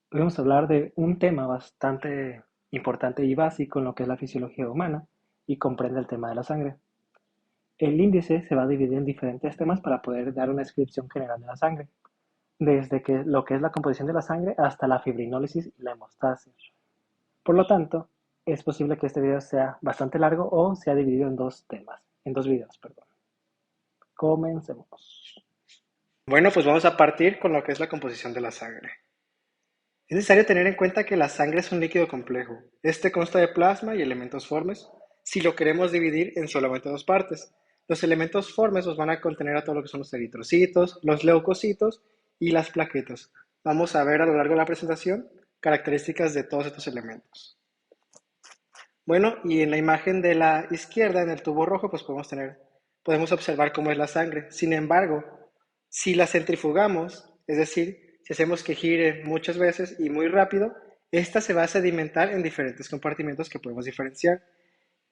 Hoy vamos a hablar de un tema bastante importante y básico en lo que es la fisiología humana y comprende el tema de la sangre. El índice se va a dividir en diferentes temas para poder dar una descripción general de la sangre, desde que lo que es la composición de la sangre hasta la fibrinólisis y la hemostasia. Por lo tanto, es posible que este video sea bastante largo o sea dividido en dos temas, en dos videos, perdón. Comencemos. Bueno, pues vamos a partir con lo que es la composición de la sangre. Es necesario tener en cuenta que la sangre es un líquido complejo. Este consta de plasma y elementos formes, si lo queremos dividir en solamente dos partes. Los elementos formes nos van a contener a todo lo que son los eritrocitos, los leucocitos y las plaquetas. Vamos a ver a lo largo de la presentación características de todos estos elementos. Bueno, y en la imagen de la izquierda, en el tubo rojo, pues podemos observar cómo es la sangre. Sin embargo, si la centrifugamos, es decir, si hacemos que gire muchas veces y muy rápido, esta se va a sedimentar en diferentes compartimentos que podemos diferenciar.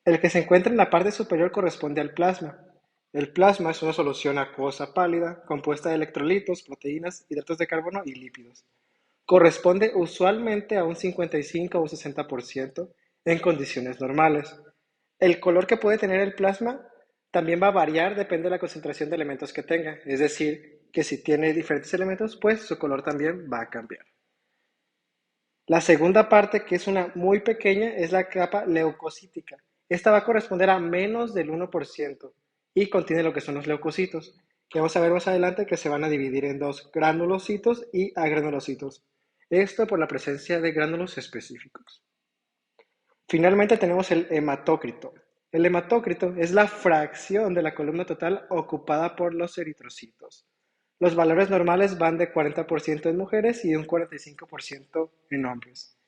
El que se encuentra en la parte superior corresponde al plasma. El plasma es una solución acuosa pálida compuesta de electrolitos, proteínas, hidratos de carbono y lípidos. Corresponde usualmente a un 55 o un 60% en condiciones normales. El color que puede tener el plasma también va a variar, depende de la concentración de elementos que tenga. Es decir, que si tiene diferentes elementos, pues su color también va a cambiar. La segunda parte, que es una muy pequeña, es la capa leucocítica. Esta va a corresponder a menos del 1% y contiene lo que son los leucocitos, que vamos a ver más adelante que se van a dividir en dos, granulocitos y agranulocitos. Esto por la presencia de gránulos específicos. Finalmente tenemos el hematócrito. El hematócrito es la fracción de la columna total ocupada por los eritrocitos. Los valores normales van de 40% en mujeres y un 45% en hombres.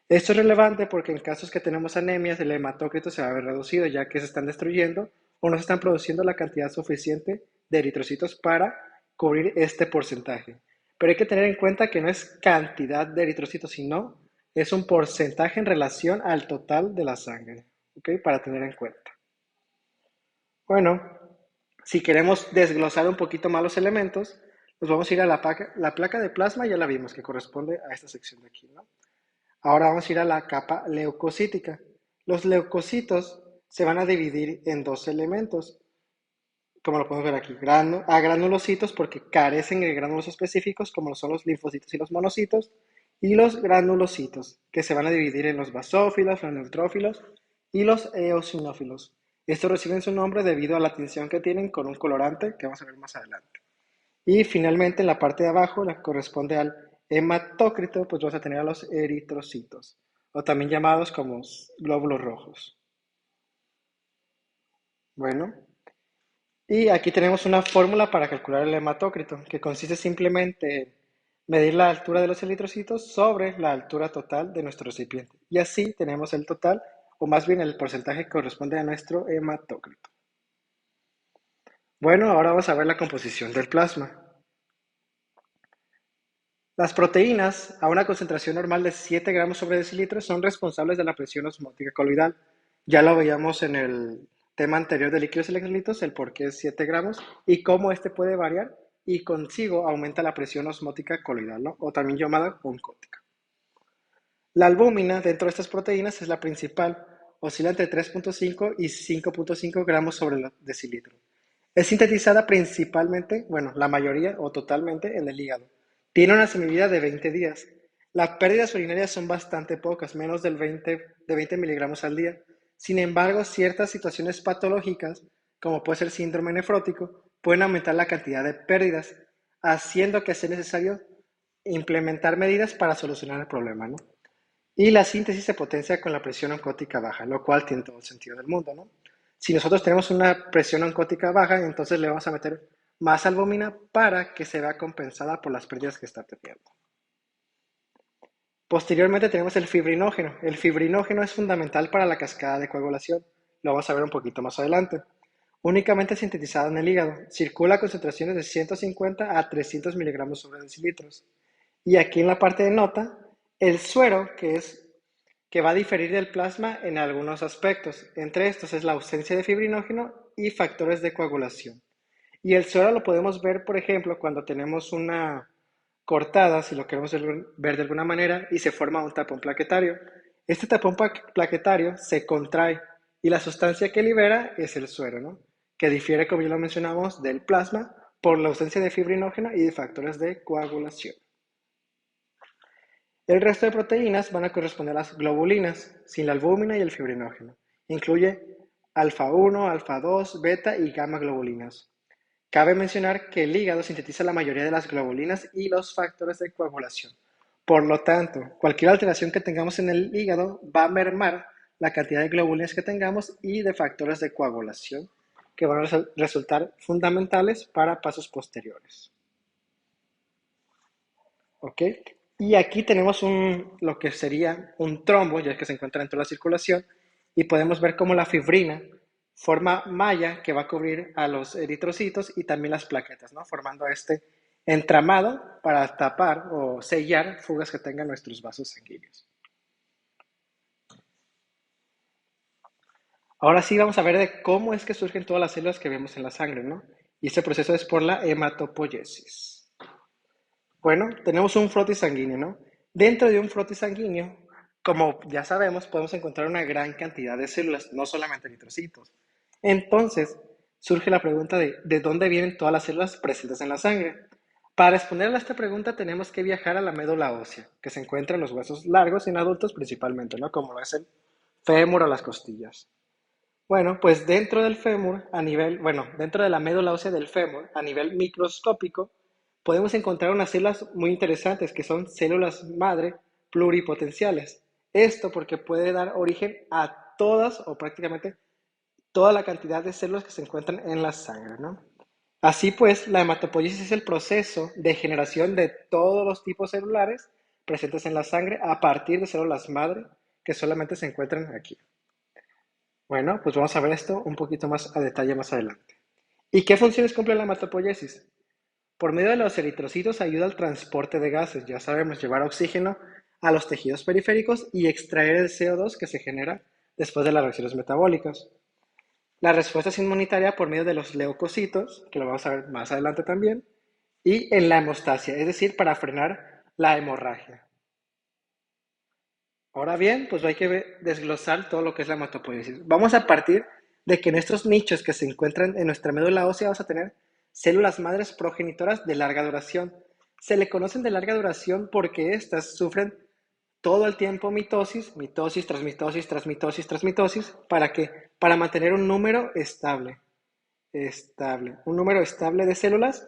Esto es relevante porque en casos que tenemos anemias, el hematócrito se va a ver reducido ya que se están destruyendo o no se están produciendo la cantidad suficiente de eritrocitos para cubrir este porcentaje. Pero hay que tener en cuenta que no es cantidad de eritrocitos, sino es un porcentaje en relación al total de la sangre, ¿ok? Para tener en cuenta. Bueno, si queremos desglosar un poquito más los elementos, pues vamos a ir a la placa de plasma, ya la vimos, que corresponde a esta sección de aquí, ¿no? Ahora vamos a ir a la capa leucocítica. Los leucocitos se van a dividir en dos elementos, como lo podemos ver aquí, a granulocitos porque carecen de gránulos específicos, como son los linfocitos y los monocitos, y los granulocitos, que se van a dividir en los basófilos, los neutrófilos y los eosinófilos. Estos reciben su nombre debido a la tinción que tienen con un colorante que vamos a ver más adelante. Y finalmente en la parte de abajo, la que corresponde al hematócrito, pues vamos a tener a los eritrocitos, o también llamados como glóbulos rojos. Bueno, y aquí tenemos una fórmula para calcular el hematócrito, que consiste simplemente en medir la altura de los eritrocitos sobre la altura total de nuestro recipiente. Y así tenemos el total, o más bien el porcentaje que corresponde a nuestro hematócrito. Bueno, ahora vamos a ver la composición del plasma. Las proteínas a una concentración normal de 7 gramos sobre decilitro son responsables de la presión osmótica coloidal. Ya lo veíamos en el tema anterior de líquidos y electrolitos, el por qué es 7 gramos y cómo este puede variar y consigo aumenta la presión osmótica coloidal, ¿no? O también llamada oncótica. La albúmina dentro de estas proteínas es la principal, oscila entre 3.5 y 5.5 gramos sobre el decilitro. Es sintetizada principalmente, bueno, la mayoría o totalmente en el hígado. Tiene una semivida de 20 días. Las pérdidas urinarias son bastante pocas, menos de 20 miligramos al día. Sin embargo, ciertas situaciones patológicas, como puede ser el síndrome nefrótico, pueden aumentar la cantidad de pérdidas, haciendo que sea necesario implementar medidas para solucionar el problema, ¿no? Y la síntesis se potencia con la presión oncótica baja, lo cual tiene todo el sentido del mundo, ¿no? Si nosotros tenemos una presión oncótica baja, entonces le vamos a meter más albúmina para que se vea compensada por las pérdidas que está teniendo. Posteriormente tenemos el fibrinógeno. El fibrinógeno es fundamental para la cascada de coagulación. Lo vamos a ver un poquito más adelante. Únicamente sintetizado en el hígado. Circula a concentraciones de 150 a 300 miligramos sobre decilitros. Y aquí en la parte de nota, el suero, que va a diferir del plasma en algunos aspectos. Entre estos es la ausencia de fibrinógeno y factores de coagulación. Y el suero lo podemos ver, por ejemplo, cuando tenemos una cortada, si lo queremos ver de alguna manera, y se forma un tapón plaquetario. Este tapón plaquetario se contrae y la sustancia que libera es el suero, ¿no? Que difiere, como ya lo mencionamos, del plasma por la ausencia de fibrinógeno y de factores de coagulación. El resto de proteínas van a corresponder a las globulinas, sin la albúmina y el fibrinógeno. Incluye alfa 1, alfa 2, beta y gamma globulinas. Cabe mencionar que el hígado sintetiza la mayoría de las globulinas y los factores de coagulación. Por lo tanto, cualquier alteración que tengamos en el hígado va a mermar la cantidad de globulinas que tengamos y de factores de coagulación que van a resultar fundamentales para pasos posteriores. ¿Ok? Y aquí tenemos lo que sería un trombo, ya que se encuentra dentro de la circulación, y podemos ver cómo la fibrina forma malla que va a cubrir a los eritrocitos y también las plaquetas, ¿no? Formando este entramado para tapar o sellar fugas que tengan nuestros vasos sanguíneos. Ahora sí vamos a ver de cómo es que surgen todas las células que vemos en la sangre, ¿no? Y este proceso es por la hematopoiesis. Bueno, tenemos un frotis sanguíneo, ¿no? Dentro de un frotis sanguíneo, como ya sabemos, podemos encontrar una gran cantidad de células, no solamente eritrocitos. Entonces, surge la pregunta de dónde vienen todas las células presentes en la sangre. Para responder a esta pregunta tenemos que viajar a la médula ósea, que se encuentra en los huesos largos en adultos principalmente, ¿no? Como lo es el fémur o las costillas. Bueno, pues dentro del fémur, dentro de la médula ósea del fémur, a nivel microscópico, podemos encontrar unas células muy interesantes que son células madre pluripotenciales. Esto porque puede dar origen a todas o prácticamente toda la cantidad de células que se encuentran en la sangre, ¿no? Así pues, la hematopoiesis es el proceso de generación de todos los tipos celulares presentes en la sangre a partir de células madre que solamente se encuentran aquí. Bueno, pues vamos a ver esto un poquito más a detalle más adelante. ¿Y qué funciones cumple la hematopoiesis? Por medio de los eritrocitos ayuda al transporte de gases, ya sabemos, llevar oxígeno a los tejidos periféricos y extraer el CO2 que se genera después de las reacciones metabólicas. La respuesta es inmunitaria por medio de los leucocitos, que lo vamos a ver más adelante también, y en la hemostasia, es decir, para frenar la hemorragia. Ahora bien, pues hay que desglosar todo lo que es la hematopoiesis. Vamos a partir de que en estos nichos que se encuentran en nuestra médula ósea vamos a tener células madres progenitoras de larga duración. Se le conocen de larga duración porque éstas sufren todo el tiempo mitosis, mitosis tras mitosis, tras mitosis, tras mitosis. ¿Para qué? Para mantener un número un número estable de células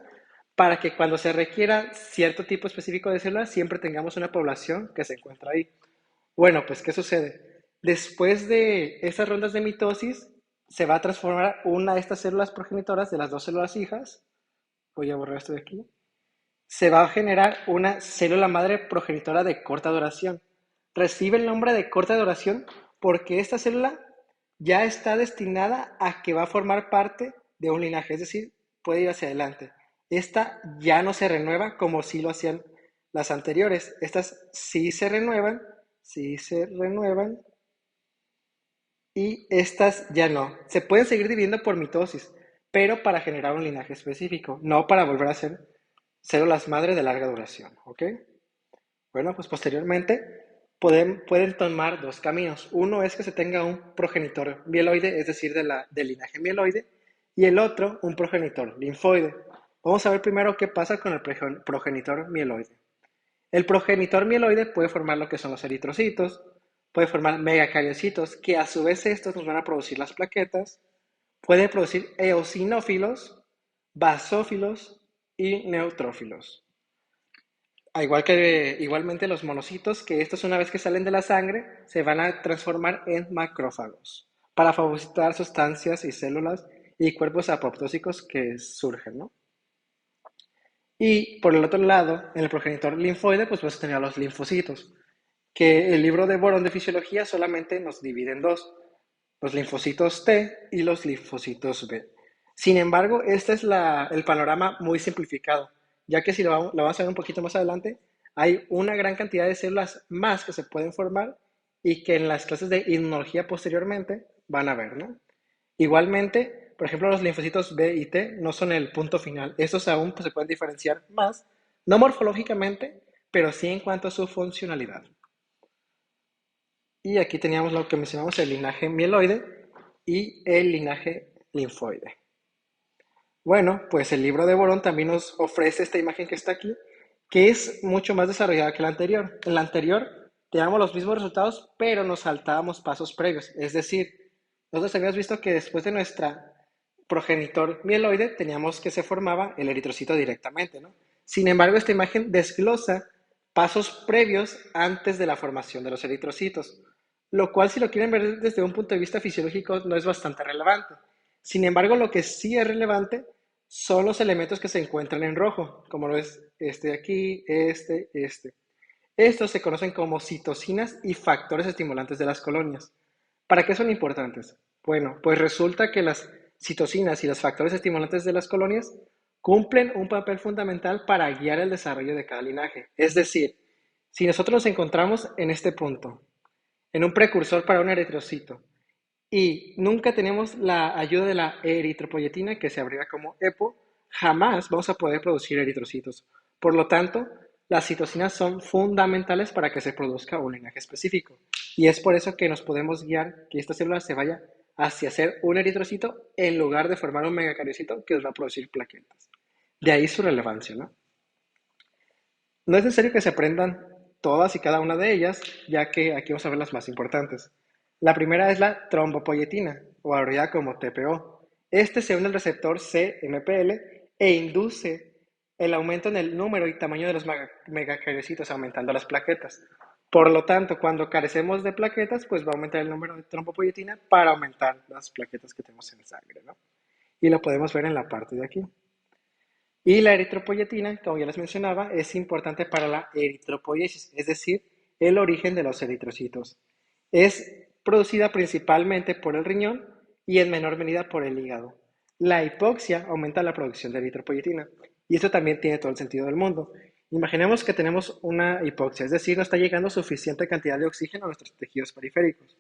para que cuando se requiera cierto tipo específico de células siempre tengamos una población que se encuentra ahí. Bueno, pues, ¿qué sucede? Después de estas rondas de mitosis, se va a transformar una de estas células progenitoras de las dos células hijas. Voy a borrar esto de aquí. Se va a generar una célula madre progenitora de corta duración. Recibe el nombre de corta duración porque esta célula ya está destinada a que va a formar parte de un linaje, es decir, puede ir hacia adelante. Esta ya no se renueva como sí lo hacían las anteriores. Estas sí se renuevan y estas ya no. Se pueden seguir dividiendo por mitosis, pero para generar un linaje específico, no para volver a ser células madre de larga duración, ¿ok? Bueno, pues posteriormente pueden tomar dos caminos. Uno es que se tenga un progenitor mieloide, es decir, del linaje mieloide, y el otro un progenitor linfoide. Vamos a ver primero qué pasa con el progenitor mieloide. El progenitor mieloide puede formar lo que son los eritrocitos, puede formar megacariocitos, que a su vez estos nos van a producir las plaquetas, puede producir eosinófilos, basófilos y neutrófilos. Igualmente los monocitos, que estos una vez que salen de la sangre, se van a transformar en macrófagos para fagocitar sustancias y células y cuerpos apoptósicos que surgen, ¿no? Y por el otro lado, en el progenitor linfoide, pues vas a tener a los linfocitos, que el libro de Boron de fisiología solamente nos divide en dos, los linfocitos T y los linfocitos B. Sin embargo, este es el panorama muy simplificado, ya que si lo vamos a ver un poquito más adelante, hay una gran cantidad de células más que se pueden formar y que en las clases de inmunología posteriormente van a ver, ¿no? Igualmente, por ejemplo, los linfocitos B y T no son el punto final. Estos aún pues, se pueden diferenciar más No morfológicamente, pero sí en cuanto a su funcionalidad. Y aquí teníamos lo que mencionamos, el linaje mieloide y el linaje linfoide. Bueno, pues el libro de Boron también nos ofrece esta imagen que está aquí, que es mucho más desarrollada que la anterior. En la anterior teníamos los mismos resultados, pero nos saltábamos pasos previos. Es decir, nosotros habíamos visto que después de nuestra progenitor mieloide teníamos que se formaba el eritrocito directamente, ¿no? Sin embargo, esta imagen desglosa pasos previos antes de la formación de los eritrocitos, lo cual si lo quieren ver desde un punto de vista fisiológico no es bastante relevante. Sin embargo, lo que sí es relevante son los elementos que se encuentran en rojo, como lo es este de aquí, este. Estos se conocen como citocinas y factores estimulantes de las colonias. ¿Para qué son importantes? Bueno, pues resulta que las citocinas y los factores estimulantes de las colonias cumplen un papel fundamental para guiar el desarrollo de cada linaje. Es decir, si nosotros nos encontramos en este punto, en un precursor para un eritrocito, y nunca tenemos la ayuda de la eritropoyetina, que se abreva como EPO, jamás vamos a poder producir eritrocitos. Por lo tanto, las citocinas son fundamentales para que se produzca un linaje específico. Y es por eso que nos podemos guiar que esta célula se vaya hacia ser un eritrocito en lugar de formar un megacariocito que nos va a producir plaquetas. De ahí su relevancia, ¿no? No es necesario que se aprendan todas y cada una de ellas, ya que aquí vamos a ver las más importantes. La primera es la trombopoyetina, o abreviada como TPO. Este se une al receptor CMPL e induce el aumento en el número y tamaño de los megacariocitos, aumentando las plaquetas. Por lo tanto, cuando carecemos de plaquetas, pues va a aumentar el número de trombopoyetina para aumentar las plaquetas que tenemos en sangre, ¿no? Y lo podemos ver en la parte de aquí. Y la eritropoyetina, como ya les mencionaba, es importante para la eritropoiesis, es decir, el origen de los eritrocitos. Es producida principalmente por el riñón y en menor medida por el hígado. La hipoxia aumenta la producción de eritropoyetina y esto también tiene todo el sentido del mundo. Imaginemos que tenemos una hipoxia, es decir, no está llegando suficiente cantidad de oxígeno a nuestros tejidos periféricos.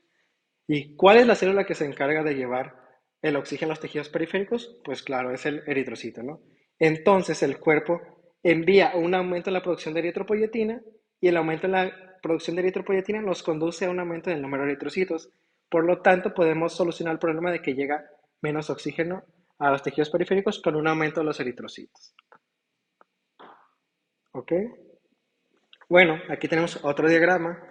¿Y cuál es la célula que se encarga de llevar el oxígeno a los tejidos periféricos? Pues claro, es el eritrocito, ¿no? Entonces el cuerpo envía un aumento en la producción de eritropoyetina y el aumento en la producción de eritropoyetina nos conduce a un aumento en el número de eritrocitos. Por lo tanto, podemos solucionar el problema de que llega menos oxígeno a los tejidos periféricos con un aumento de los eritrocitos. ¿Ok? Bueno, aquí tenemos otro diagrama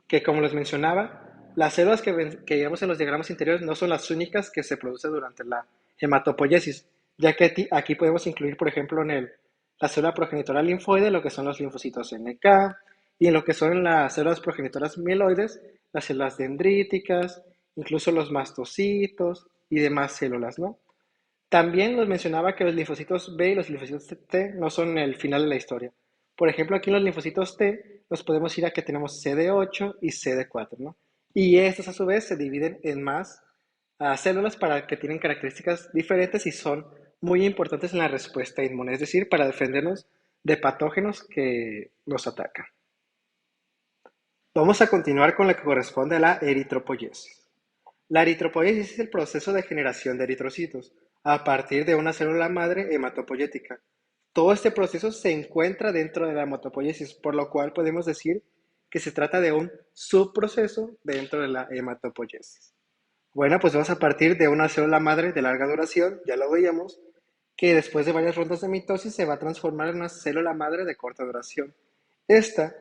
que, como les mencionaba, las células que vemos en los diagramas interiores no son las únicas que se producen durante la hematopoiesis, ya que aquí podemos incluir, por ejemplo, la célula progenitora linfoide, lo que son los linfocitos NK, y en lo que son las células progenitoras mieloides, las células dendríticas, incluso los mastocitos y demás células, ¿no? También nos mencionaba que los linfocitos B y los linfocitos T no son el final de la historia. Por ejemplo, aquí en los linfocitos T nos podemos ir a que tenemos CD8 y CD4, ¿no? Y estos a su vez se dividen en más células para que tienen características diferentes y son muy importantes en la respuesta inmune, es decir, para defendernos de patógenos que nos atacan. Vamos a continuar con lo que corresponde a la eritropoyesis. La eritropoyesis es el proceso de generación de eritrocitos a partir de una célula madre hematopoyética. Todo este proceso se encuentra dentro de la hematopoiesis, por lo cual podemos decir que se trata de un subproceso dentro de la hematopoiesis. Bueno, pues vamos a partir de una célula madre de larga duración, ya lo veíamos, que después de varias rondas de mitosis se va a transformar en una célula madre de corta duración. Esta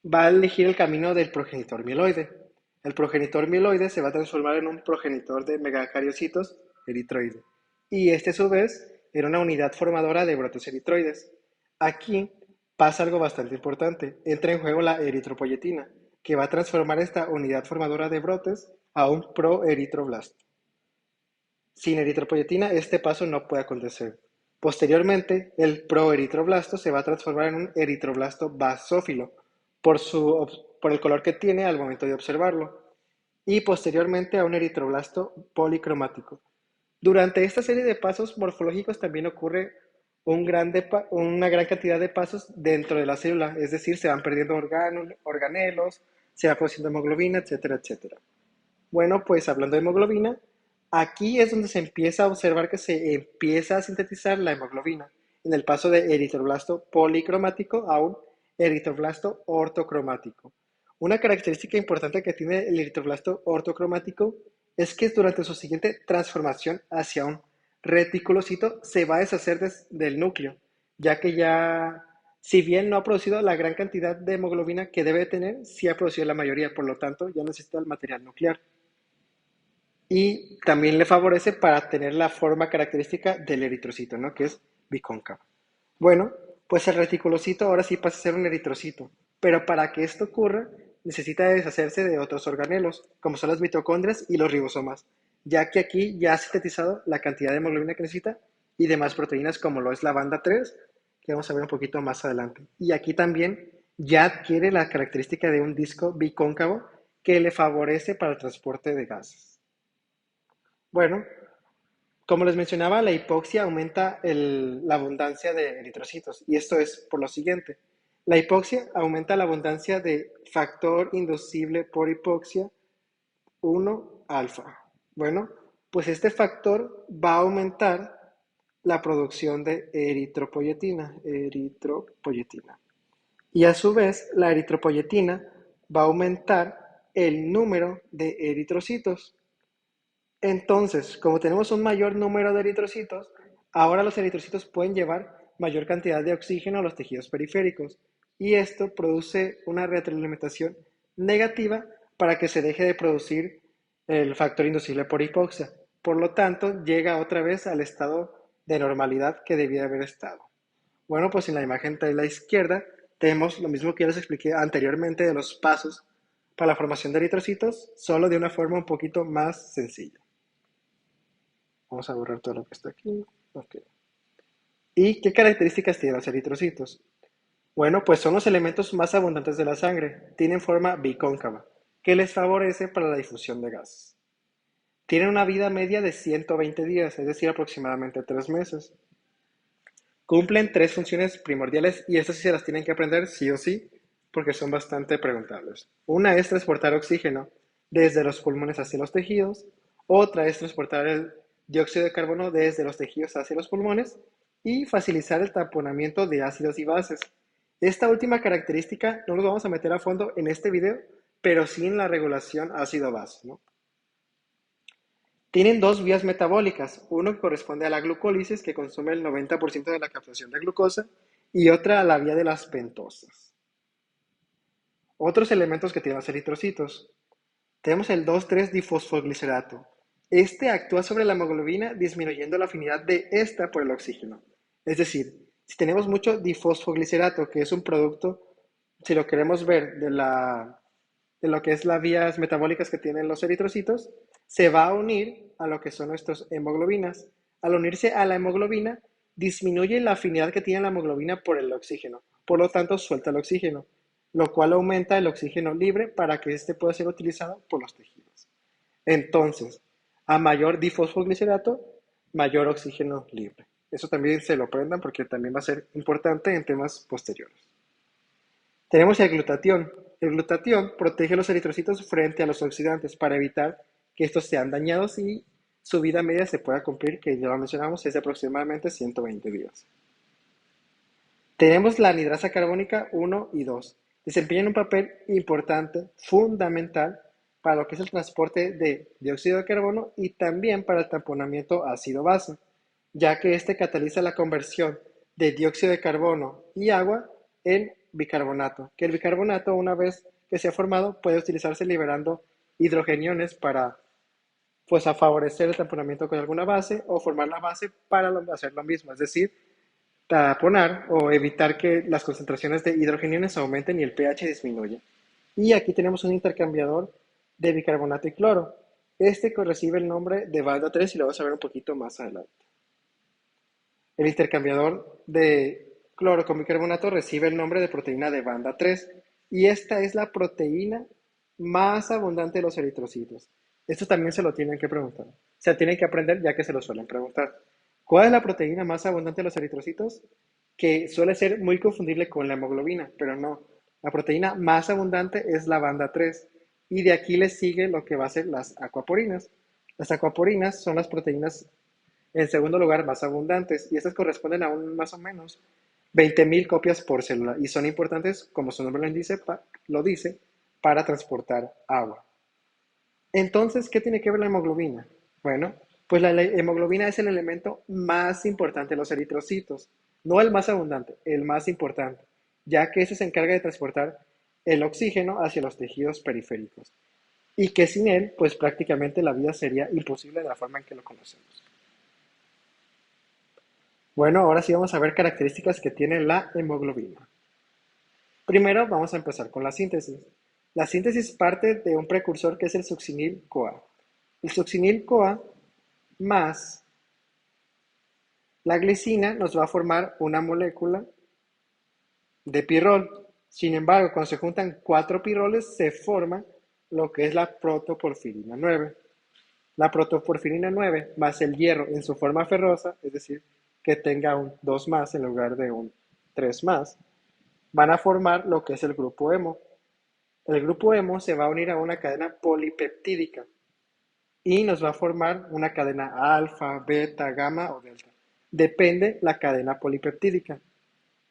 va a elegir el camino del progenitor mieloide. El progenitor mieloide se va a transformar en un progenitor de megacariocitos eritroide. Y este a su vez era una unidad formadora de brotes eritroides. Aquí pasa algo bastante importante. Entra en juego la eritropoyetina, que va a transformar esta unidad formadora de brotes a un proeritroblasto. Sin eritropoyetina, este paso no puede acontecer. Posteriormente, el proeritroblasto se va a transformar en un eritroblasto basófilo por el color que tiene al momento de observarlo, y posteriormente a un eritroblasto policromático. Durante esta serie de pasos morfológicos también ocurre una gran cantidad de pasos dentro de la célula, es decir, se van perdiendo organelos, se va produciendo hemoglobina, etcétera, etcétera. Bueno, pues hablando de hemoglobina, aquí es donde se empieza a observar que se empieza a sintetizar la hemoglobina. en el paso de eritroblasto policromático a un eritroblasto ortocromático. Una característica importante que tiene el eritroblasto ortocromático es que durante su siguiente transformación hacia un reticulocito se va a deshacer del núcleo, ya que ya, si bien no ha producido la gran cantidad de hemoglobina que debe tener, sí ha producido la mayoría, por lo tanto ya necesita el material nuclear. Y también le favorece para tener la forma característica del eritrocito, ¿no? Que es bicóncavo. Bueno, pues el reticulocito ahora sí pasa a ser un eritrocito, pero para que esto ocurra necesita deshacerse de otros organelos, como son las mitocondrias y los ribosomas, ya que aquí ya ha sintetizado la cantidad de hemoglobina que necesita y demás proteínas como lo es la banda 3, que vamos a ver un poquito más adelante. Y aquí también ya adquiere la característica de un disco bicóncavo que le favorece para el transporte de gases. Bueno, como les mencionaba, la hipoxia aumenta la abundancia de eritrocitos y esto es por lo siguiente. La hipoxia aumenta la abundancia de factor inducible por hipoxia 1 alfa. Bueno, pues este factor va a aumentar la producción de eritropoyetina. Y a su vez, la eritropoyetina va a aumentar el número de eritrocitos. Entonces, como tenemos un mayor número de eritrocitos, ahora los eritrocitos pueden llevar mayor cantidad de oxígeno a los tejidos periféricos y esto produce una retroalimentación negativa para que se deje de producir el factor inducible por hipoxia. Por lo tanto, llega otra vez al estado de normalidad que debía haber estado. Bueno, pues en la imagen de la izquierda tenemos lo mismo que ya les expliqué anteriormente de los pasos para la formación de eritrocitos, solo de una forma un poquito más sencilla. Vamos a borrar todo lo que está aquí. Okay. ¿Y qué características tienen los eritrocitos? Bueno, pues son los elementos más abundantes de la sangre. Tienen forma bicóncava, que les favorece para la difusión de gases. Tienen una vida media de 120 días, es decir, aproximadamente 3 meses. Cumplen 3 funciones primordiales y estas sí se las tienen que aprender sí o sí, porque son bastante preguntables. Una es transportar oxígeno desde los pulmones hacia los tejidos, otra es transportar el dióxido de carbono desde los tejidos hacia los pulmones y facilitar el taponamiento de ácidos y bases. Esta última característica no nos vamos a meter a fondo en este video, pero sí en la regulación ácido-base, ¿no? Tienen dos vías metabólicas, uno que corresponde a la glucólisis, que consume el 90% de la captación de glucosa, y otra a la vía de las pentosas. Otros elementos que tienen los eritrocitos. Tenemos el 2,3-difosfoglicerato. Este actúa sobre la hemoglobina disminuyendo la afinidad de esta por el oxígeno. Es decir, si tenemos mucho difosfoglicerato, que es un producto, si lo queremos ver de lo que es las vías metabólicas que tienen los eritrocitos, se va a unir a lo que son nuestras hemoglobinas. Al unirse a la hemoglobina, disminuye la afinidad que tiene la hemoglobina por el oxígeno. Por lo tanto, suelta el oxígeno, lo cual aumenta el oxígeno libre para que este pueda ser utilizado por los tejidos. Entonces, a mayor difosfoglicerato, mayor oxígeno libre. Eso también se lo aprendan porque también va a ser importante en temas posteriores. Tenemos el glutatión. El glutatión protege los eritrocitos frente a los oxidantes para evitar que estos sean dañados y su vida media se pueda cumplir, que ya lo mencionamos, es de aproximadamente 120 días. Tenemos la anhidrasa carbónica 1 y 2. Desempeñan un papel importante, fundamental, para lo que es el transporte de dióxido de carbono y también para el taponamiento ácido-base, ya que este cataliza la conversión de dióxido de carbono y agua en bicarbonato, que el bicarbonato, una vez que se ha formado, puede utilizarse liberando hidrogeniones para, pues, a favorecer el taponamiento con alguna base o formar la base para hacer lo mismo, es decir, taponar o evitar que las concentraciones de hidrogeniones aumenten y el pH disminuya. Y aquí tenemos un intercambiador de bicarbonato y cloro. Este que recibe el nombre de banda 3 y lo vamos a ver un poquito más adelante. El intercambiador de cloro con bicarbonato recibe el nombre de proteína de banda 3 y esta es la proteína más abundante de los eritrocitos. Esto también se lo tienen que preguntar. Se tienen que aprender ya que se lo suelen preguntar. ¿Cuál es la proteína más abundante de los eritrocitos? Que suele ser muy confundible con la hemoglobina, pero no. La proteína más abundante es la banda 3 y de aquí le sigue lo que va a ser las acuaporinas. Las acuaporinas son las proteínas En segundo lugar, más abundantes, y estas corresponden a un más o menos 20.000 copias por célula y son importantes, como su nombre lo dice, para transportar agua. Entonces, ¿qué tiene que ver la hemoglobina? Bueno, pues la hemoglobina es el elemento más importante de los eritrocitos, no el más abundante, el más importante, ya que ese se encarga de transportar el oxígeno hacia los tejidos periféricos y que sin él, pues prácticamente la vida sería imposible de la forma en que lo conocemos. Bueno, ahora sí vamos a ver características que tiene la hemoglobina. Primero vamos a empezar con la síntesis. La síntesis parte de un precursor que es el succinil-CoA. El succinil-CoA más la glicina nos va a formar una molécula de pirrol. Sin embargo, cuando se juntan cuatro pirroles, se forma lo que es la protoporfirina 9. La protoporfirina 9 más el hierro en su forma ferrosa, es decir, que tenga un 2 más en lugar de un 3 más, van a formar lo que es el grupo hemo. El grupo hemo se va a unir a una cadena polipeptídica y nos va a formar una cadena alfa, beta, gamma o delta. Depende la cadena polipeptídica.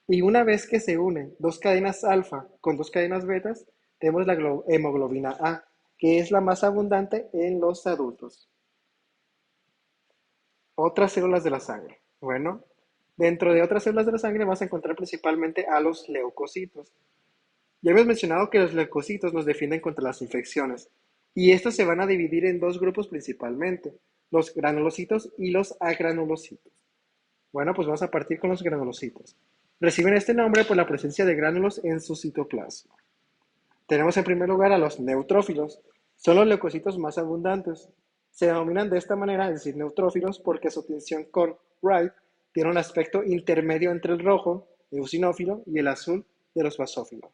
Y una vez que se unen dos cadenas alfa con dos cadenas betas, tenemos la hemoglobina A, que es la más abundante en los adultos. Otras células de la sangre. Bueno, dentro de otras células de la sangre vas a encontrar principalmente a los leucocitos. Ya hemos mencionado que los leucocitos nos defienden contra las infecciones y estos se van a dividir en dos grupos principalmente, los granulocitos y los agranulocitos. Bueno, pues vamos a partir con los granulocitos. Reciben este nombre por la presencia de gránulos en su citoplasma. Tenemos en primer lugar a los neutrófilos. Son los leucocitos más abundantes. Se denominan de esta manera, es decir, neutrófilos, porque su tinción con Wright tiene un aspecto intermedio entre el rojo, eosinófilo, y el azul de los basófilos.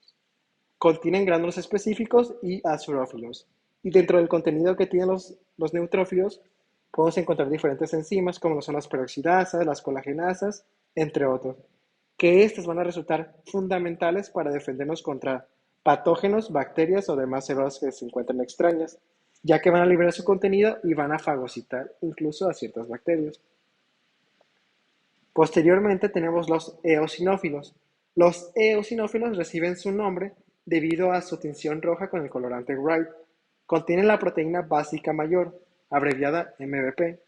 Contienen gránulos específicos y azurófilos. Y dentro del contenido que tienen los neutrófilos, podemos encontrar diferentes enzimas, como son las peroxidasas, las colagenasas, entre otros, que estas van a resultar fundamentales para defendernos contra patógenos, bacterias o demás células que se encuentren extrañas, ya que van a liberar su contenido y van a fagocitar incluso a ciertas bacterias. Posteriormente tenemos los eosinófilos. Los eosinófilos reciben su nombre debido a su tinción roja con el colorante Wright. Contienen la proteína básica mayor, abreviada MBP,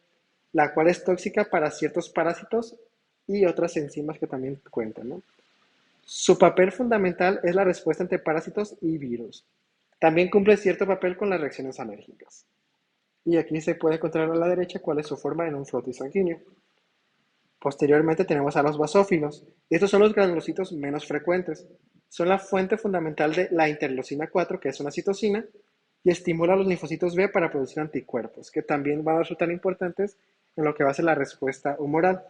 la cual es tóxica para ciertos parásitos y otras enzimas que también cuentan, ¿no? Su papel fundamental es la respuesta ante parásitos y virus. También cumple cierto papel con las reacciones alérgicas. Y aquí se puede encontrar a la derecha cuál es su forma en un frotis sanguíneo. Posteriormente tenemos a los basófilos. Estos son los granulocitos menos frecuentes. Son la fuente fundamental de la interleucina 4, que es una citocina, y estimula a los linfocitos B para producir anticuerpos, que también van a resultar importantes en lo que va a ser la respuesta humoral.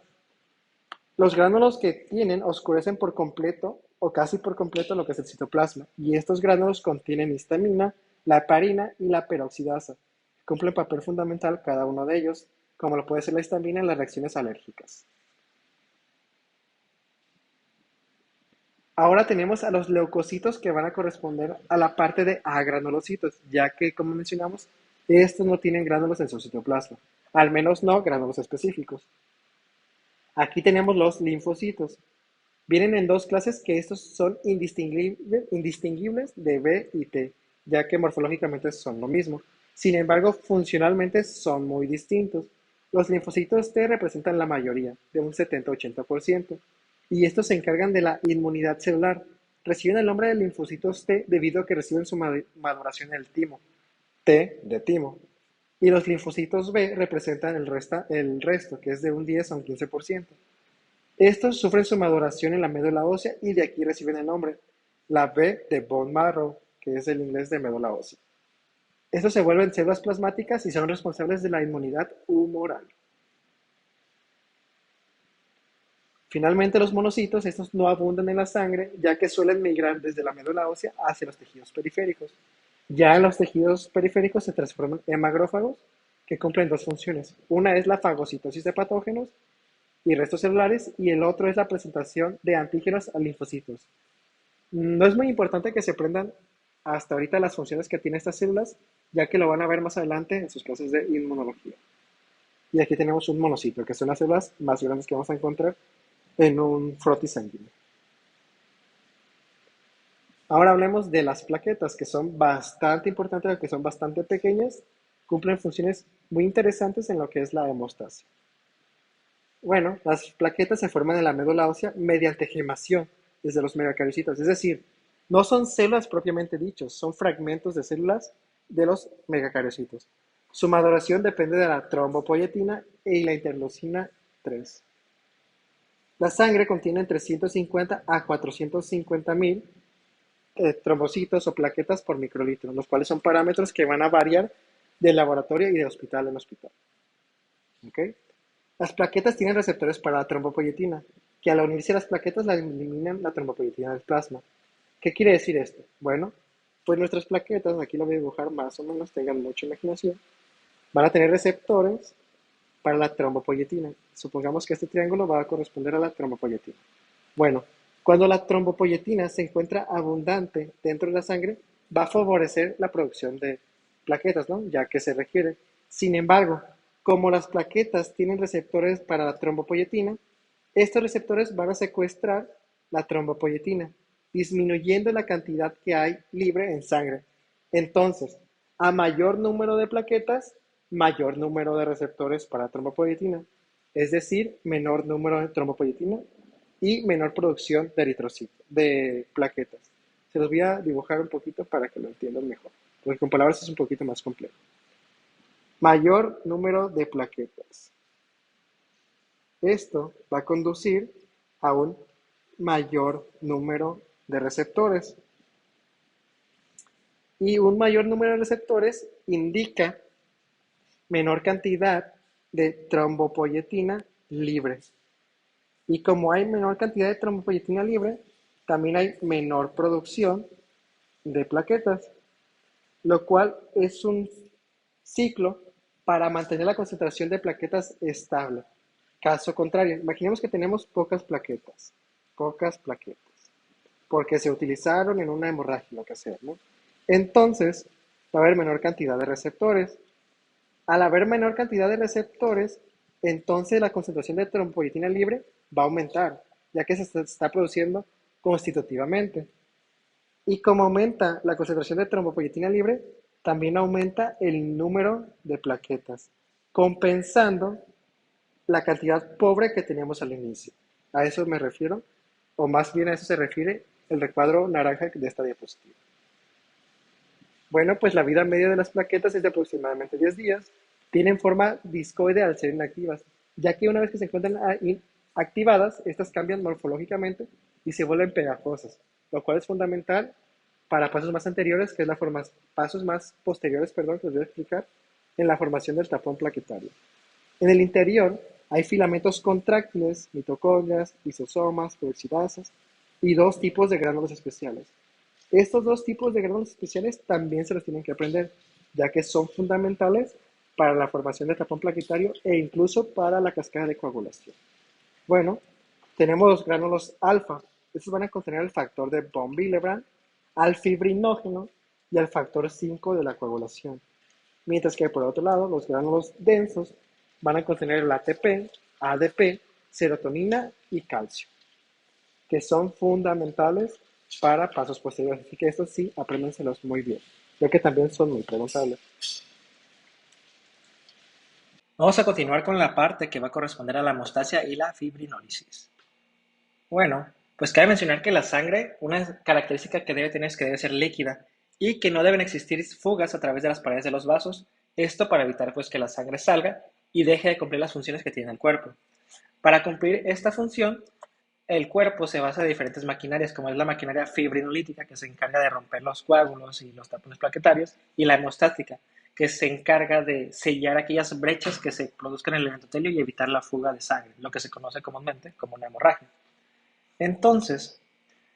Los gránulos que tienen oscurecen por completo o casi por completo lo que es el citoplasma, y estos gránulos contienen histamina, la heparina y la peroxidasa. Cumplen papel fundamental cada uno de ellos, como lo puede ser la histamina en las reacciones alérgicas. Ahora tenemos a los leucocitos que van a corresponder a la parte de agranulocitos, ya que, como mencionamos, estos no tienen gránulos en su citoplasma, al menos no gránulos específicos. Aquí tenemos los linfocitos. Vienen en dos clases que estos son indistinguibles de B y T, ya que morfológicamente son lo mismo. Sin embargo, funcionalmente son muy distintos. Los linfocitos T representan la mayoría, de un 70-80%, y estos se encargan de la inmunidad celular. Reciben el nombre de linfocitos T debido a que reciben su maduración en el timo, T de timo. Y los linfocitos B representan el resto, que es de un 10 a un 15%. Estos sufren su maduración en la médula ósea y de aquí reciben el nombre, la B de bone marrow, que es el inglés de médula ósea. Estos se vuelven células plasmáticas y son responsables de la inmunidad humoral. Finalmente, los monocitos, estos no abundan en la sangre, ya que suelen migrar desde la médula ósea hacia los tejidos periféricos. Ya en los tejidos periféricos se transforman en macrófagos, que cumplen dos funciones. Una es la fagocitosis de patógenos y restos celulares, y el otro es la presentación de antígenos a linfocitos. No es muy importante que se aprendan hasta ahorita las funciones que tienen estas células, ya que lo van a ver más adelante en sus clases de inmunología. Y aquí tenemos un monocito, que son las células más grandes que vamos a encontrar en un frotis sanguíneo. Ahora hablemos de las plaquetas, que son bastante importantes, que son bastante pequeñas, cumplen funciones muy interesantes en lo que es la hemostasia. Bueno, las plaquetas se forman en la médula ósea mediante gemación desde los megacariocitos, es decir, no son células propiamente dichos, son fragmentos de células de los megacariocitos. Su maduración depende de la trombopoyetina y la interleucina 3. La sangre contiene entre 150 a 450 mil trombocitos o plaquetas por microlitro, los cuales son parámetros que van a variar de laboratorio y de hospital en hospital. ¿Okay? Las plaquetas tienen receptores para la trombopoyetina, que al unirse a las plaquetas la eliminan la trombopoyetina del plasma. ¿Qué quiere decir esto? Bueno, pues nuestras plaquetas, aquí lo voy a dibujar más o menos, tengan mucha imaginación, van a tener receptores para la trombopoyetina. Supongamos que este triángulo va a corresponder a la trombopoyetina. Bueno, cuando la trombopoyetina se encuentra abundante dentro de la sangre, va a favorecer la producción de plaquetas, ¿no? Ya que se requiere. Sin embargo, como las plaquetas tienen receptores para la trombopoyetina, estos receptores van a secuestrar la trombopoyetina, disminuyendo la cantidad que hay libre en sangre. Entonces, a mayor número de plaquetas, mayor número de receptores para trombopoyetina, es decir, menor número de trombopoyetina y menor producción de eritrocitos, de plaquetas. Se los voy a dibujar un poquito para que lo entiendan mejor, porque con palabras es un poquito más complejo. Mayor número de plaquetas. Esto va a conducir a un mayor número de receptores. Y un mayor número de receptores indica menor cantidad de trombopoyetina libre. Y como hay menor cantidad de trombopoyetina libre, también hay menor producción de plaquetas, lo cual es un ciclo para mantener la concentración de plaquetas estable. Caso contrario, imaginemos que tenemos pocas plaquetas, porque se utilizaron en una hemorragia, lo que sea, ¿no? Entonces, va a haber menor cantidad de receptores. Al haber menor cantidad de receptores, entonces la concentración de trombopoyetina libre va a aumentar, ya que se está produciendo constitutivamente. Y como aumenta la concentración de trombopoyetina libre, también aumenta el número de plaquetas, compensando la cantidad pobre que teníamos al inicio. A eso me refiero, o más bien a eso se refiere el recuadro naranja de esta diapositiva. Bueno, pues la vida media de las plaquetas es de aproximadamente 10 días. Tienen forma discoide al ser inactivas, ya que una vez que se encuentran activadas, estas cambian morfológicamente y se vuelven pegajosas, lo cual es fundamental para pasos más anteriores, que es pasos más posteriores, perdón, que os voy a explicar, en la formación del tapón plaquetario. En el interior hay filamentos contráctiles, mitocondrias, lisosomas, peroxidasas y dos tipos de gránulos especiales. Estos dos tipos de gránulos especiales también se los tienen que aprender, ya que son fundamentales para la formación del tapón plaquetario e incluso para la cascada de coagulación. Bueno, tenemos los gránulos alfa. Estos van a contener el factor de von Willebrand, al fibrinógeno y al factor 5 de la coagulación. Mientras que por otro lado, los gránulos densos van a contener el ATP, ADP, serotonina y calcio, que son fundamentales para pasos posteriores. Así que estos sí, apréndanselos muy bien, ya que también son muy preguntables. Vamos a continuar con la parte que va a corresponder a la hemostasia y la fibrinólisis. Bueno, pues cabe mencionar que la sangre, una característica que debe tener es que debe ser líquida y que no deben existir fugas a través de las paredes de los vasos, esto para evitar pues que la sangre salga y deje de cumplir las funciones que tiene el cuerpo. Para cumplir esta función, el cuerpo se basa en diferentes maquinarias, como es la maquinaria fibrinolítica, que se encarga de romper los coágulos y los tapones plaquetarios, y la hemostática, que se encarga de sellar aquellas brechas que se produzcan en el endotelio y evitar la fuga de sangre, lo que se conoce comúnmente como una hemorragia. Entonces,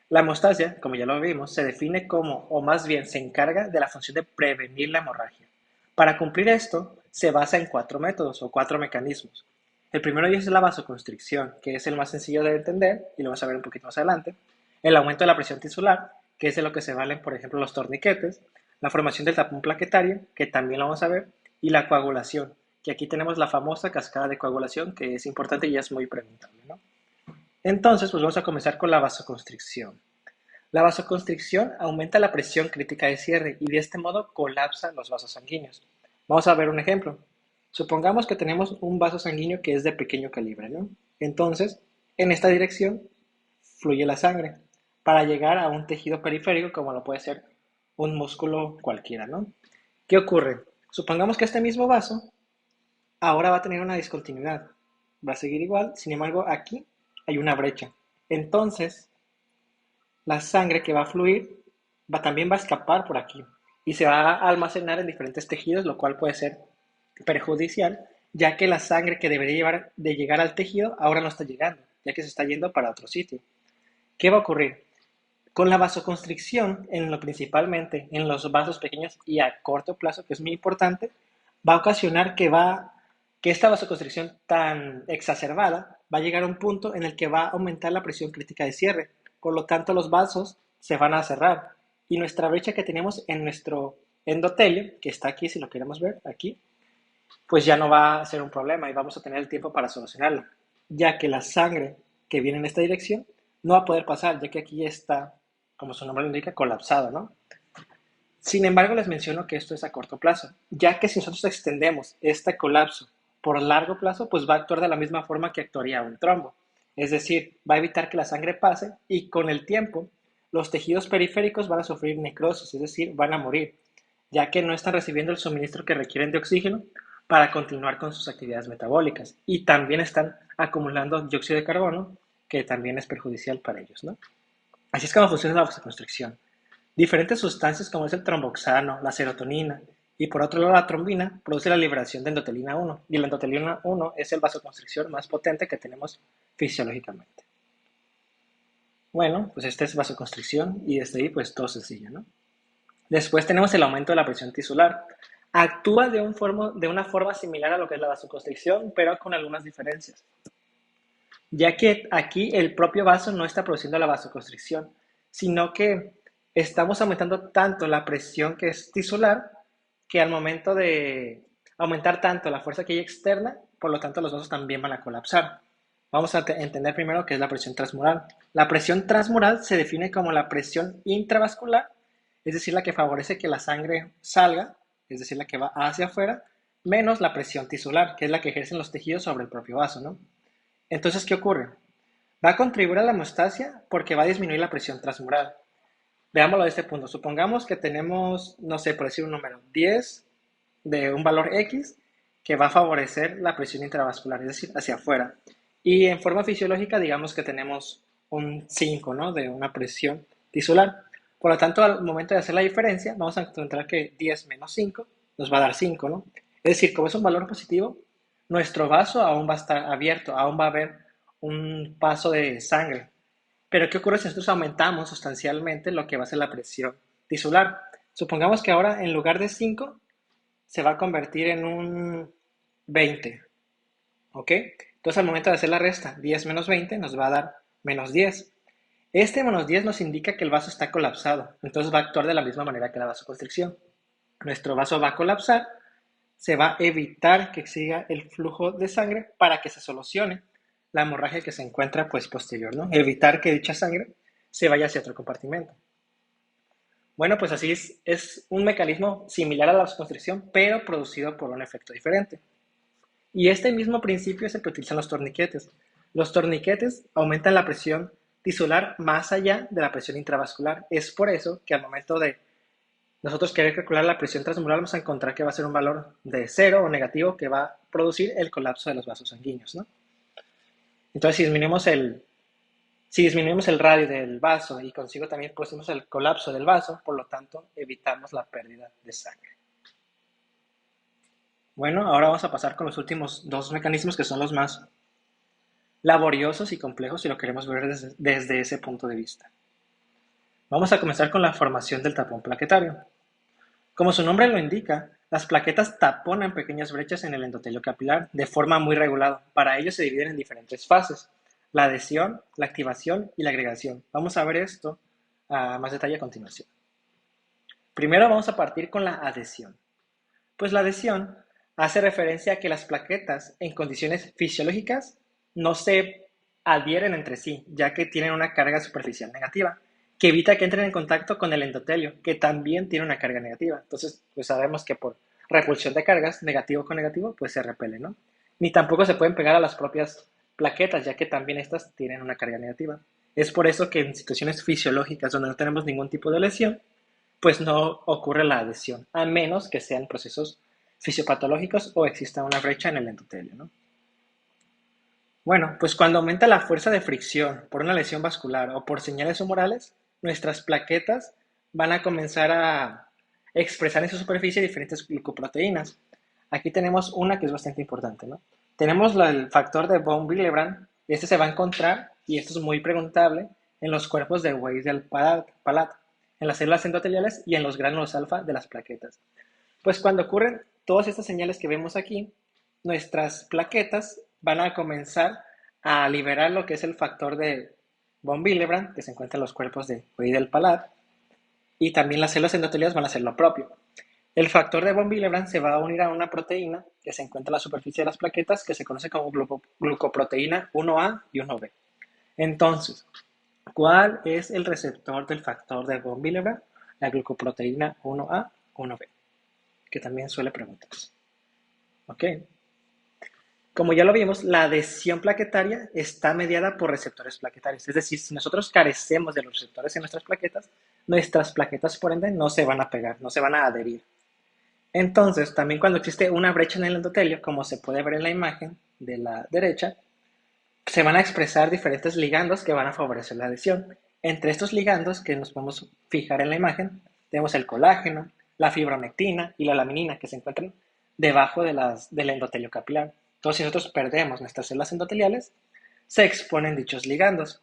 la hemostasia, como ya lo vimos, se define como, o más bien se encarga de la función de prevenir la hemorragia. Para cumplir esto, se basa en 4 métodos o 4 mecanismos. El primero de ellos es la vasoconstricción, que es el más sencillo de entender, y lo vamos a ver un poquito más adelante. El aumento de la presión tisular, que es de lo que se valen, por ejemplo, los torniquetes. La formación del tapón plaquetario, que también lo vamos a ver. Y la coagulación, que aquí tenemos la famosa cascada de coagulación, que es importante y es muy preguntable, ¿no? Entonces, pues vamos a comenzar con la vasoconstricción. La vasoconstricción aumenta la presión crítica de cierre y de este modo colapsa los vasos sanguíneos. Vamos a ver un ejemplo. Supongamos que tenemos un vaso sanguíneo que es de pequeño calibre, ¿no? Entonces, en esta dirección fluye la sangre para llegar a un tejido periférico como lo puede ser un músculo cualquiera, ¿no? ¿Qué ocurre? Supongamos que este mismo vaso ahora va a tener una discontinuidad. Va a seguir igual, sin embargo, aquí hay una brecha. Entonces, la sangre que va a fluir también va a escapar por aquí y se va a almacenar en diferentes tejidos, lo cual puede ser perjudicial, ya que la sangre que debería llegar al tejido ahora no está llegando, ya que se está yendo para otro sitio. ¿Qué va a ocurrir? Con la vasoconstricción, principalmente en los vasos pequeños y a corto plazo, que es muy importante, va a ocasionar que esta vasoconstricción tan exacerbada va a llegar a un punto en el que va a aumentar la presión crítica de cierre. Por lo tanto, los vasos se van a cerrar y nuestra brecha que tenemos en nuestro endotelio, que está aquí, si lo queremos ver, aquí, pues ya no va a ser un problema y vamos a tener el tiempo para solucionarlo, ya que la sangre que viene en esta dirección no va a poder pasar, ya que aquí está, como su nombre lo indica, colapsado, ¿no? Sin embargo, les menciono que esto es a corto plazo, ya que si nosotros extendemos este colapso por largo plazo, pues va a actuar de la misma forma que actuaría un trombo. Es decir, va a evitar que la sangre pase y con el tiempo los tejidos periféricos van a sufrir necrosis, es decir, van a morir, ya que no están recibiendo el suministro que requieren de oxígeno para continuar con sus actividades metabólicas y también están acumulando dióxido de carbono, que también es perjudicial para ellos, ¿no? Así es como funciona la vasoconstricción. Diferentes sustancias como es el tromboxano, la serotonina y por otro lado la trombina produce la liberación de endotelina 1 y la endotelina 1 es el vasoconstrictor más potente que tenemos fisiológicamente. Bueno, pues esta es vasoconstricción y desde ahí pues todo sencillo, ¿no? Después tenemos el aumento de la presión tisular. Actúa de una forma similar a lo que es la vasoconstricción, pero con algunas diferencias, ya que aquí el propio vaso no está produciendo la vasoconstricción, sino que estamos aumentando tanto la presión que es tisular, que al momento de aumentar tanto la fuerza que hay externa, por lo tanto los vasos también van a colapsar. Vamos a entender primero qué es la presión transmural. La presión transmural se define como la presión intravascular, es decir, la que favorece que la sangre salga, es decir, la que va hacia afuera, menos la presión tisular, que es la que ejercen los tejidos sobre el propio vaso, ¿no? Entonces, ¿qué ocurre? Va a contribuir a la hemostasia porque va a disminuir la presión transmural. Veámoslo de este punto. Supongamos que tenemos, no sé, por decir un número, 10 de un valor X que va a favorecer la presión intravascular, es decir, hacia afuera. Y en forma fisiológica, digamos que tenemos un 5, ¿no? De una presión tisular. Por lo tanto, al momento de hacer la diferencia, vamos a encontrar que 10 menos 5 nos va a dar 5, ¿no? Es decir, como es un valor positivo, nuestro vaso aún va a estar abierto, aún va a haber un paso de sangre. Pero ¿qué ocurre si nosotros aumentamos sustancialmente lo que va a ser la presión tisular? Supongamos que ahora en lugar de 5 se va a convertir en un 20, ¿ok? Entonces al momento de hacer la resta, 10 menos 20 nos va a dar menos 10. Este menos 10 nos indica que el vaso está colapsado, entonces va a actuar de la misma manera que la vasoconstricción. Nuestro vaso va a colapsar, se va a evitar que siga el flujo de sangre para que se solucione la hemorragia que se encuentra pues posterior, ¿no? Evitar que dicha sangre se vaya hacia otro compartimento. Bueno, pues así es un mecanismo similar a la vasoconstricción, pero producido por un efecto diferente. Y este mismo principio es el que utilizan los torniquetes. Los torniquetes aumentan la presión tisular más allá de la presión intravascular. Es por eso que al momento de nosotros querer calcular la presión transmural vamos a encontrar que va a ser un valor de 0 o negativo que va a producir el colapso de los vasos sanguíneos, ¿no? Entonces, si disminuimos el radio del vaso y consigo también producimos el colapso del vaso, por lo tanto, evitamos la pérdida de sangre. Bueno, ahora vamos a pasar con los últimos dos mecanismos que son los más laboriosos y complejos si lo queremos ver desde ese punto de vista. Vamos a comenzar con la formación del tapón plaquetario. Como su nombre lo indica, las plaquetas taponan pequeñas brechas en el endotelio capilar de forma muy regulada. Para ello se dividen en diferentes fases: la adhesión, la activación y la agregación. Vamos a ver esto a más detalle a continuación. Primero vamos a partir con la adhesión. Pues la adhesión hace referencia a que las plaquetas en condiciones fisiológicas no se adhieren entre sí, ya que tienen una carga superficial negativa, que evita que entren en contacto con el endotelio, que también tiene una carga negativa. Entonces, pues sabemos que por repulsión de cargas, negativo con negativo, pues se repele, ¿no? Ni tampoco se pueden pegar a las propias plaquetas, ya que también estas tienen una carga negativa. Es por eso que en situaciones fisiológicas donde no tenemos ningún tipo de lesión, pues no ocurre la adhesión, a menos que sean procesos fisiopatológicos o exista una brecha en el endotelio, ¿no? Bueno, pues cuando aumenta la fuerza de fricción por una lesión vascular o por señales humorales, nuestras plaquetas van a comenzar a expresar en su superficie diferentes glucoproteínas. Aquí tenemos una que es bastante importante, ¿no? Tenemos el factor de von Willebrand, y este se va a encontrar, y esto es muy preguntable, en los cuerpos de Weis del Palat, en las células endoteliales y en los gránulos alfa de las plaquetas. Pues cuando ocurren todas estas señales que vemos aquí, nuestras plaquetas van a comenzar a liberar lo que es el factor de von Willebrand, que se encuentra en los cuerpos de Weidel-Palade, y también las células endoteliales van a hacer lo propio. El factor de von Willebrand se va a unir a una proteína que se encuentra en la superficie de las plaquetas, que se conoce como glucoproteína 1A y 1B. Entonces, ¿cuál es el receptor del factor de von Willebrand? La glucoproteína 1A, 1B, que también suele preguntarse. ¿Ok? Como ya lo vimos, la adhesión plaquetaria está mediada por receptores plaquetarios. Es decir, si nosotros carecemos de los receptores en nuestras plaquetas por ende no se van a pegar, no se van a adherir. Entonces, también cuando existe una brecha en el endotelio, como se puede ver en la imagen de la derecha, se van a expresar diferentes ligandos que van a favorecer la adhesión. Entre estos ligandos que nos podemos fijar en la imagen, tenemos el colágeno, la fibronectina y la laminina que se encuentran debajo del endotelio capilar. Entonces, si nosotros perdemos nuestras células endoteliales, se exponen dichos ligandos.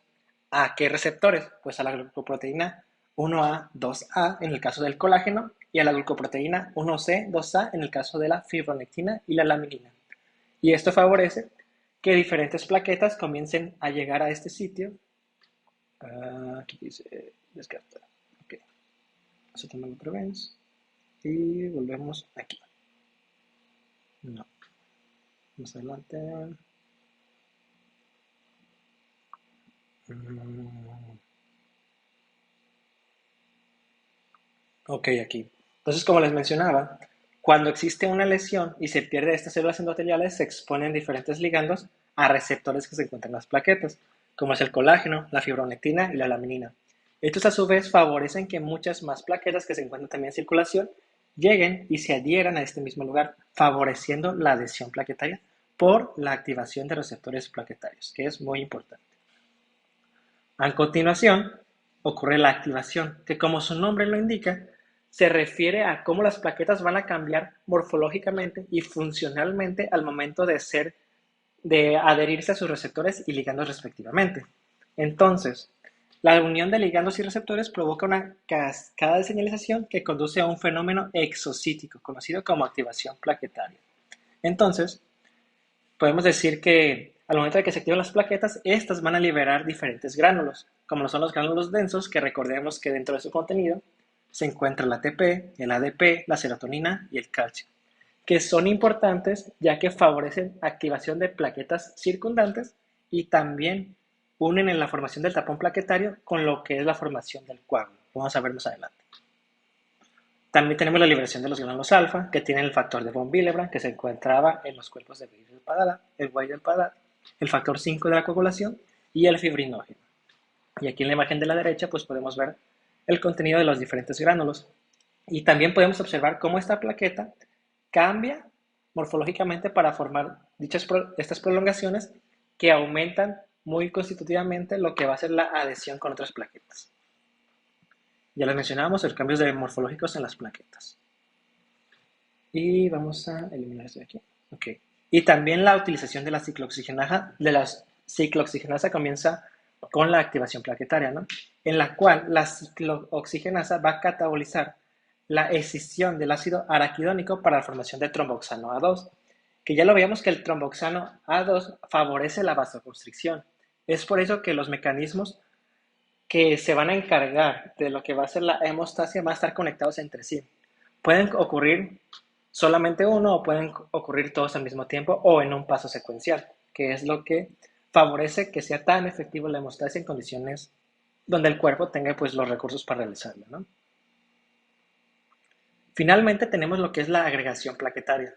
¿A qué receptores? Pues a la glucoproteína 1A, 2A en el caso del colágeno y a la glucoproteína 1C, 2A en el caso de la fibronectina y la laminina. Y esto favorece que diferentes plaquetas comiencen a llegar a este sitio. Aquí dice descartar. Ok. Vamos a tomarlo otra vez. Y volvemos aquí. No. Más adelante. Ok, aquí. Entonces, como les mencionaba, cuando existe una lesión y se pierde estas células endoteliales, se exponen diferentes ligandos a receptores que se encuentran en las plaquetas, como es el colágeno, la fibronectina y la laminina. Estos a su vez favorecen que muchas más plaquetas que se encuentran también en circulación lleguen y se adhieran a este mismo lugar, favoreciendo la adhesión plaquetaria por la activación de receptores plaquetarios, que es muy importante. A continuación, ocurre la activación, que como su nombre lo indica, se refiere a cómo las plaquetas van a cambiar morfológicamente y funcionalmente al momento de adherirse a sus receptores y ligandos respectivamente. Entonces, la unión de ligandos y receptores provoca una cascada de señalización que conduce a un fenómeno exocítico, conocido como activación plaquetaria. Entonces, podemos decir que al momento de que se activan las plaquetas, estas van a liberar diferentes gránulos, como son los gránulos densos, que recordemos que dentro de su contenido se encuentra el ATP, el ADP, la serotonina y el calcio, que son importantes ya que favorecen activación de plaquetas circundantes y también unen en la formación del tapón plaquetario con lo que es la formación del coágulo. Vamos a ver más adelante. También tenemos la liberación de los gránulos alfa, que tienen el factor de von Willebrand, que se encontraba en los cuerpos de Weis-del-Palade, el factor 5 de la coagulación y el fibrinógeno. Y aquí en la imagen de la derecha pues podemos ver el contenido de los diferentes gránulos. Y también podemos observar cómo esta plaqueta cambia morfológicamente para formar estas prolongaciones que aumentan muy constitutivamente lo que va a ser la adhesión con otras plaquetas. Ya les mencionábamos los cambios morfológicos en las plaquetas. Y vamos a eliminar esto de aquí. Ok. Y también la utilización de la ciclooxigenasa comienza con la activación plaquetaria, ¿no? En la cual la ciclooxigenasa va a catabolizar la escisión del ácido araquidónico para la formación de tromboxano A2, que ya lo veíamos que el tromboxano A2 favorece la vasoconstricción. Es por eso que los mecanismos que se van a encargar de lo que va a ser la hemostasia van a estar conectados entre sí. Pueden ocurrir solamente uno o pueden ocurrir todos al mismo tiempo o en un paso secuencial, que es lo que favorece que sea tan efectivo la hemostasia en condiciones donde el cuerpo tenga pues los recursos para realizarlo, ¿no? Finalmente tenemos lo que es la agregación plaquetaria.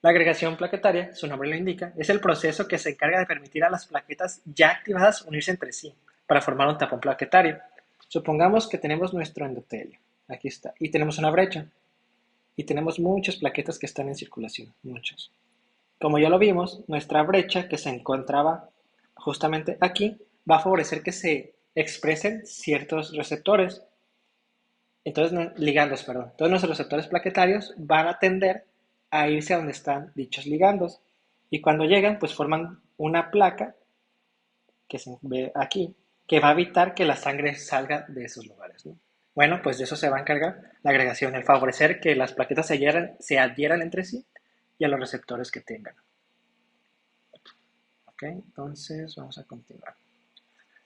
La agregación plaquetaria, su nombre lo indica, es el proceso que se encarga de permitir a las plaquetas ya activadas unirse entre sí para formar un tapón plaquetario. Supongamos que tenemos nuestro endotelio, aquí está, y tenemos una brecha, y tenemos muchas plaquetas que están en circulación, muchas. Como ya lo vimos, nuestra brecha que se encontraba justamente aquí va a favorecer que se expresen ciertos receptores, entonces ligandos, perdón. Todos nuestros receptores plaquetarios van a tender a irse a donde están dichos ligandos y cuando llegan pues forman una placa que se ve aquí que va a evitar que la sangre salga de esos lugares, ¿no? Bueno, pues de eso se va a encargar la agregación, el favorecer que las plaquetas se adhieran entre sí y a los receptores que tengan. Ok, entonces vamos a continuar.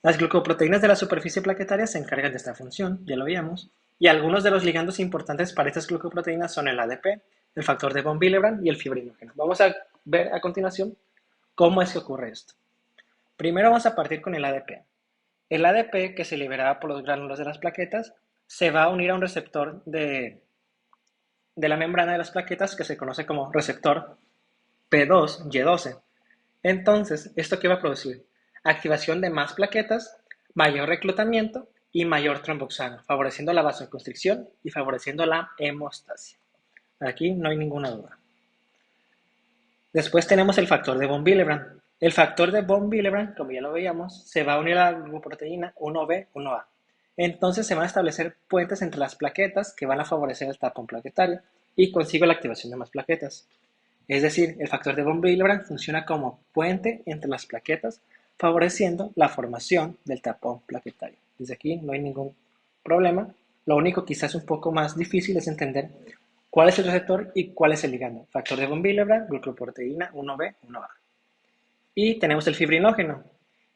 Las glucoproteínas de la superficie plaquetaria se encargan de esta función, ya lo veíamos, y algunos de los ligandos importantes para estas glucoproteínas son el ADP, el factor de von Willebrand y el fibrinógeno. Vamos a ver a continuación cómo es que ocurre esto. Primero vamos a partir con el ADP. El ADP que se liberaba por los gránulos de las plaquetas se va a unir a un receptor de la membrana de las plaquetas que se conoce como receptor P2Y12. Entonces, ¿esto qué va a producir? Activación de más plaquetas, mayor reclutamiento y mayor tromboxano, favoreciendo la vasoconstricción y favoreciendo la hemostasia. Aquí no hay ninguna duda. Después tenemos el factor de von Willebrand. El factor de von Willebrand, como ya lo veíamos, se va a unir a la glucoproteína 1B, 1A. Entonces se van a establecer puentes entre las plaquetas que van a favorecer el tapón plaquetario y consigo la activación de más plaquetas. Es decir, el factor de von Willebrand funciona como puente entre las plaquetas, favoreciendo la formación del tapón plaquetario. Desde aquí no hay ningún problema. Lo único quizás un poco más difícil es entender cuál es el receptor y cuál es el ligando. Factor de von Willebrand, glucoproteína 1B, 1A. Y tenemos el fibrinógeno.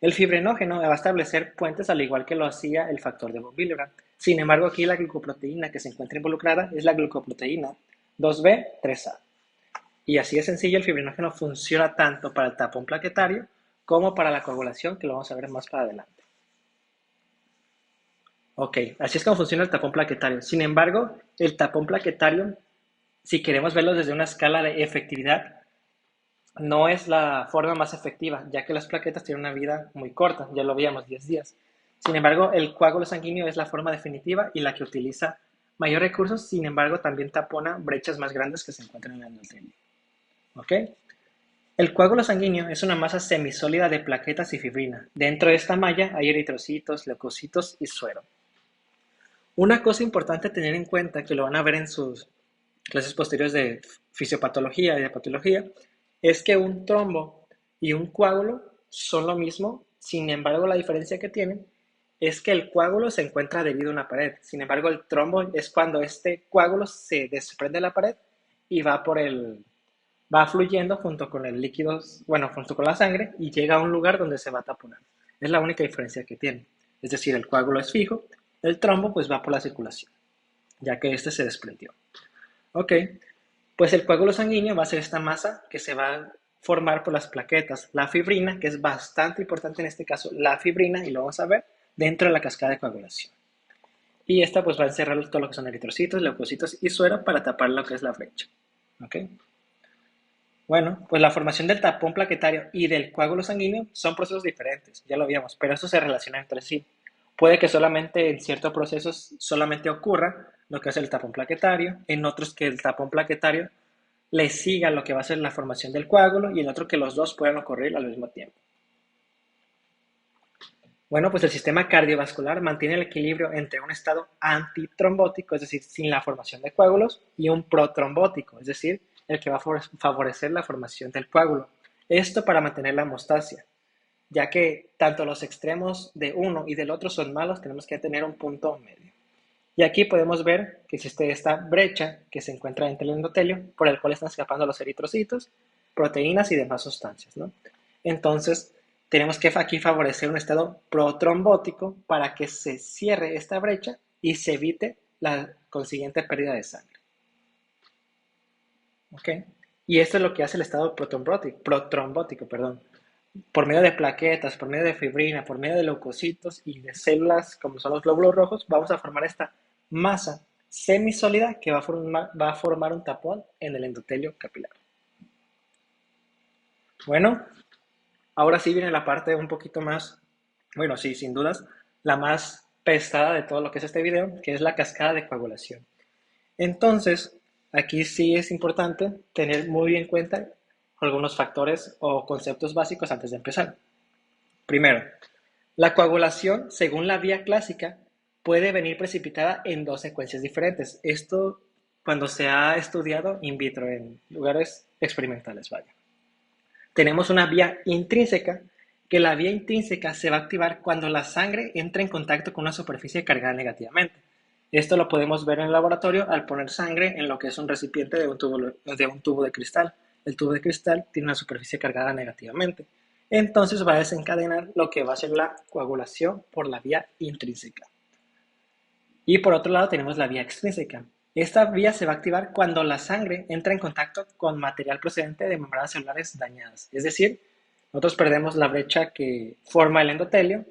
El fibrinógeno va a establecer puentes al igual que lo hacía el factor de von Willebrand. Sin embargo, aquí la glucoproteína que se encuentra involucrada es la glucoproteína 2B, 3A. Y así de sencillo, el fibrinógeno funciona tanto para el tapón plaquetario como para la coagulación, que lo vamos a ver más para adelante. Ok, así es como funciona el tapón plaquetario. Sin embargo, el tapón plaquetario, si queremos verlo desde una escala de efectividad, no es la forma más efectiva, ya que las plaquetas tienen una vida muy corta, ya lo veíamos, 10 días. Sin embargo, el coágulo sanguíneo es la forma definitiva y la que utiliza mayor recursos, sin embargo, también tapona brechas más grandes que se encuentran en el endotelio. ¿Ok? El coágulo sanguíneo es una masa semisólida de plaquetas y fibrina. Dentro de esta malla hay eritrocitos, leucocitos y suero. Una cosa importante a tener en cuenta, que lo van a ver en sus clases posteriores de fisiopatología y de patología, es que un trombo y un coágulo son lo mismo, sin embargo la diferencia que tienen es que el coágulo se encuentra adherido a una pared, sin embargo el trombo es cuando este coágulo se desprende de la pared y va fluyendo junto con el líquido, bueno, junto con la sangre y llega a un lugar donde se va a taponar. Es la única diferencia que tiene. Es decir, el coágulo es fijo, el trombo pues va por la circulación, ya que este se desprendió. Ok, pues el coágulo sanguíneo va a ser esta masa que se va a formar por las plaquetas, la fibrina, que es bastante importante en este caso, la fibrina, y lo vamos a ver, dentro de la cascada de coagulación. Y esta pues va a encerrar todo lo que son eritrocitos, leucocitos y suero para tapar lo que es la brecha. ¿Ok? Bueno, pues la formación del tapón plaquetario y del coágulo sanguíneo son procesos diferentes, ya lo habíamos, pero estos se relacionan entre sí. Puede que solamente en ciertos procesos solamente ocurra lo que es el tapón plaquetario, en otros que el tapón plaquetario le siga lo que va a ser la formación del coágulo y en otro que los dos puedan ocurrir al mismo tiempo. Bueno, pues el sistema cardiovascular mantiene el equilibrio entre un estado antitrombótico, es decir, sin la formación de coágulos, y un protrombótico, es decir, el que va a favorecer la formación del coágulo. Esto para mantener la hemostasia, ya que tanto los extremos de uno y del otro son malos, tenemos que tener un punto medio. Y aquí podemos ver que existe esta brecha que se encuentra entre el endotelio, por el cual están escapando los eritrocitos, proteínas y demás sustancias, ¿no? Entonces, tenemos que aquí favorecer un estado protrombótico para que se cierre esta brecha y se evite la consiguiente pérdida de sangre. ¿ok? Y esto es lo que hace el estado protrombótico, perdón. Por medio de plaquetas, por medio de fibrina, por medio de leucocitos y de células como son los glóbulos rojos, vamos a formar esta masa semisólida que va a formar un tapón en el endotelio capilar. Bueno, ahora sí viene la parte un poquito más, bueno, sí, sin dudas, la más pesada de todo lo que es este video, que es la cascada de coagulación. Entonces, aquí sí es importante tener muy en cuenta algunos factores o conceptos básicos antes de empezar. Primero, la coagulación, según la vía clásica, puede venir precipitada en dos secuencias diferentes. Esto cuando se ha estudiado in vitro en lugares experimentales, vaya. Tenemos una vía intrínseca, que la vía intrínseca se va a activar cuando la sangre entra en contacto con una superficie cargada negativamente. Esto lo podemos ver en el laboratorio al poner sangre en lo que es un recipiente de un tubo de cristal. El tubo de cristal tiene una superficie cargada negativamente. Entonces va a desencadenar lo que va a ser la coagulación por la vía intrínseca. Y por otro lado tenemos la vía extrínseca. Esta vía se va a activar cuando la sangre entra en contacto con material procedente de membranas celulares dañadas. Es decir, nosotros perdemos la brecha que forma el endotelio,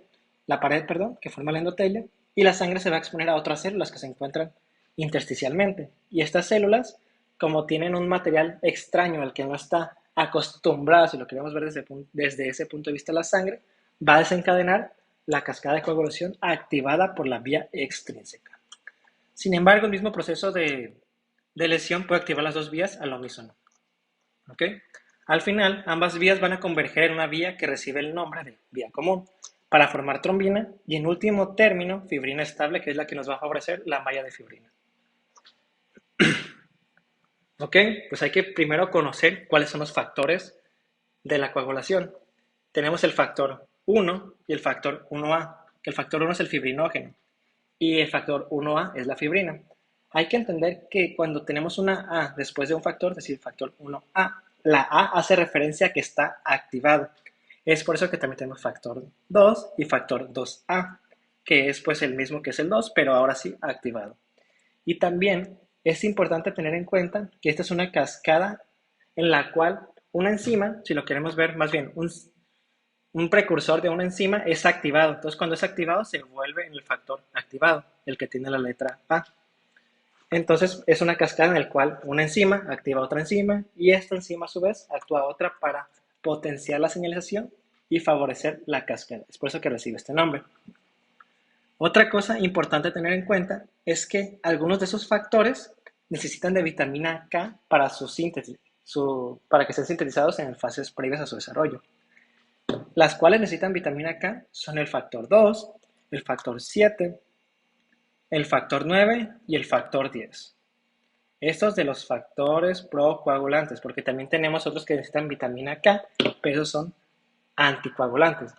la pared, perdón, que forma el endotelio, y la sangre se va a exponer a otras células que se encuentran intersticialmente. Y estas células, como tienen un material extraño al que no está acostumbrado, si lo queremos ver desde ese punto de vista, la sangre, va a desencadenar la cascada de coagulación activada por la vía extrínseca. Sin embargo, el mismo proceso de lesión puede activar las dos vías al unísono. ¿Ok? Al final, ambas vías van a converger en una vía que recibe el nombre de vía común para formar trombina y en último término fibrina estable, que es la que nos va a favorecer la malla de fibrina. ¿Ok? Pues hay que primero conocer cuáles son los factores de la coagulación. Tenemos el factor 1 y el factor 1A, que el factor 1 es el fibrinógeno y el factor 1A es la fibrina. Hay que entender que cuando tenemos una A después de un factor, es decir, factor 1A, la A hace referencia a que está activado. Es por eso que también tenemos factor 2 y factor 2A, que es pues el mismo que es el 2, pero ahora sí activado. Y también es importante tener en cuenta que esta es una cascada en la cual una enzima, si lo queremos ver más bien, un precursor de una enzima es activado. Entonces, cuando es activado, se vuelve en el factor activado, el que tiene la letra A. Entonces, es una cascada en la cual una enzima activa otra enzima y esta enzima, a su vez, actúa otra para potenciar la señalización y favorecer la cascada. Es por eso que recibe este nombre. Otra cosa importante a tener en cuenta es que algunos de esos factores necesitan de vitamina K para su síntesis, para que sean sintetizados en fases previas a su desarrollo. Las cuales necesitan vitamina K son el factor 2, el factor 7, el factor 9 y el factor 10. Estos de los factores procoagulantes, porque también tenemos otros que necesitan vitamina K, pero esos son anticoagulantes,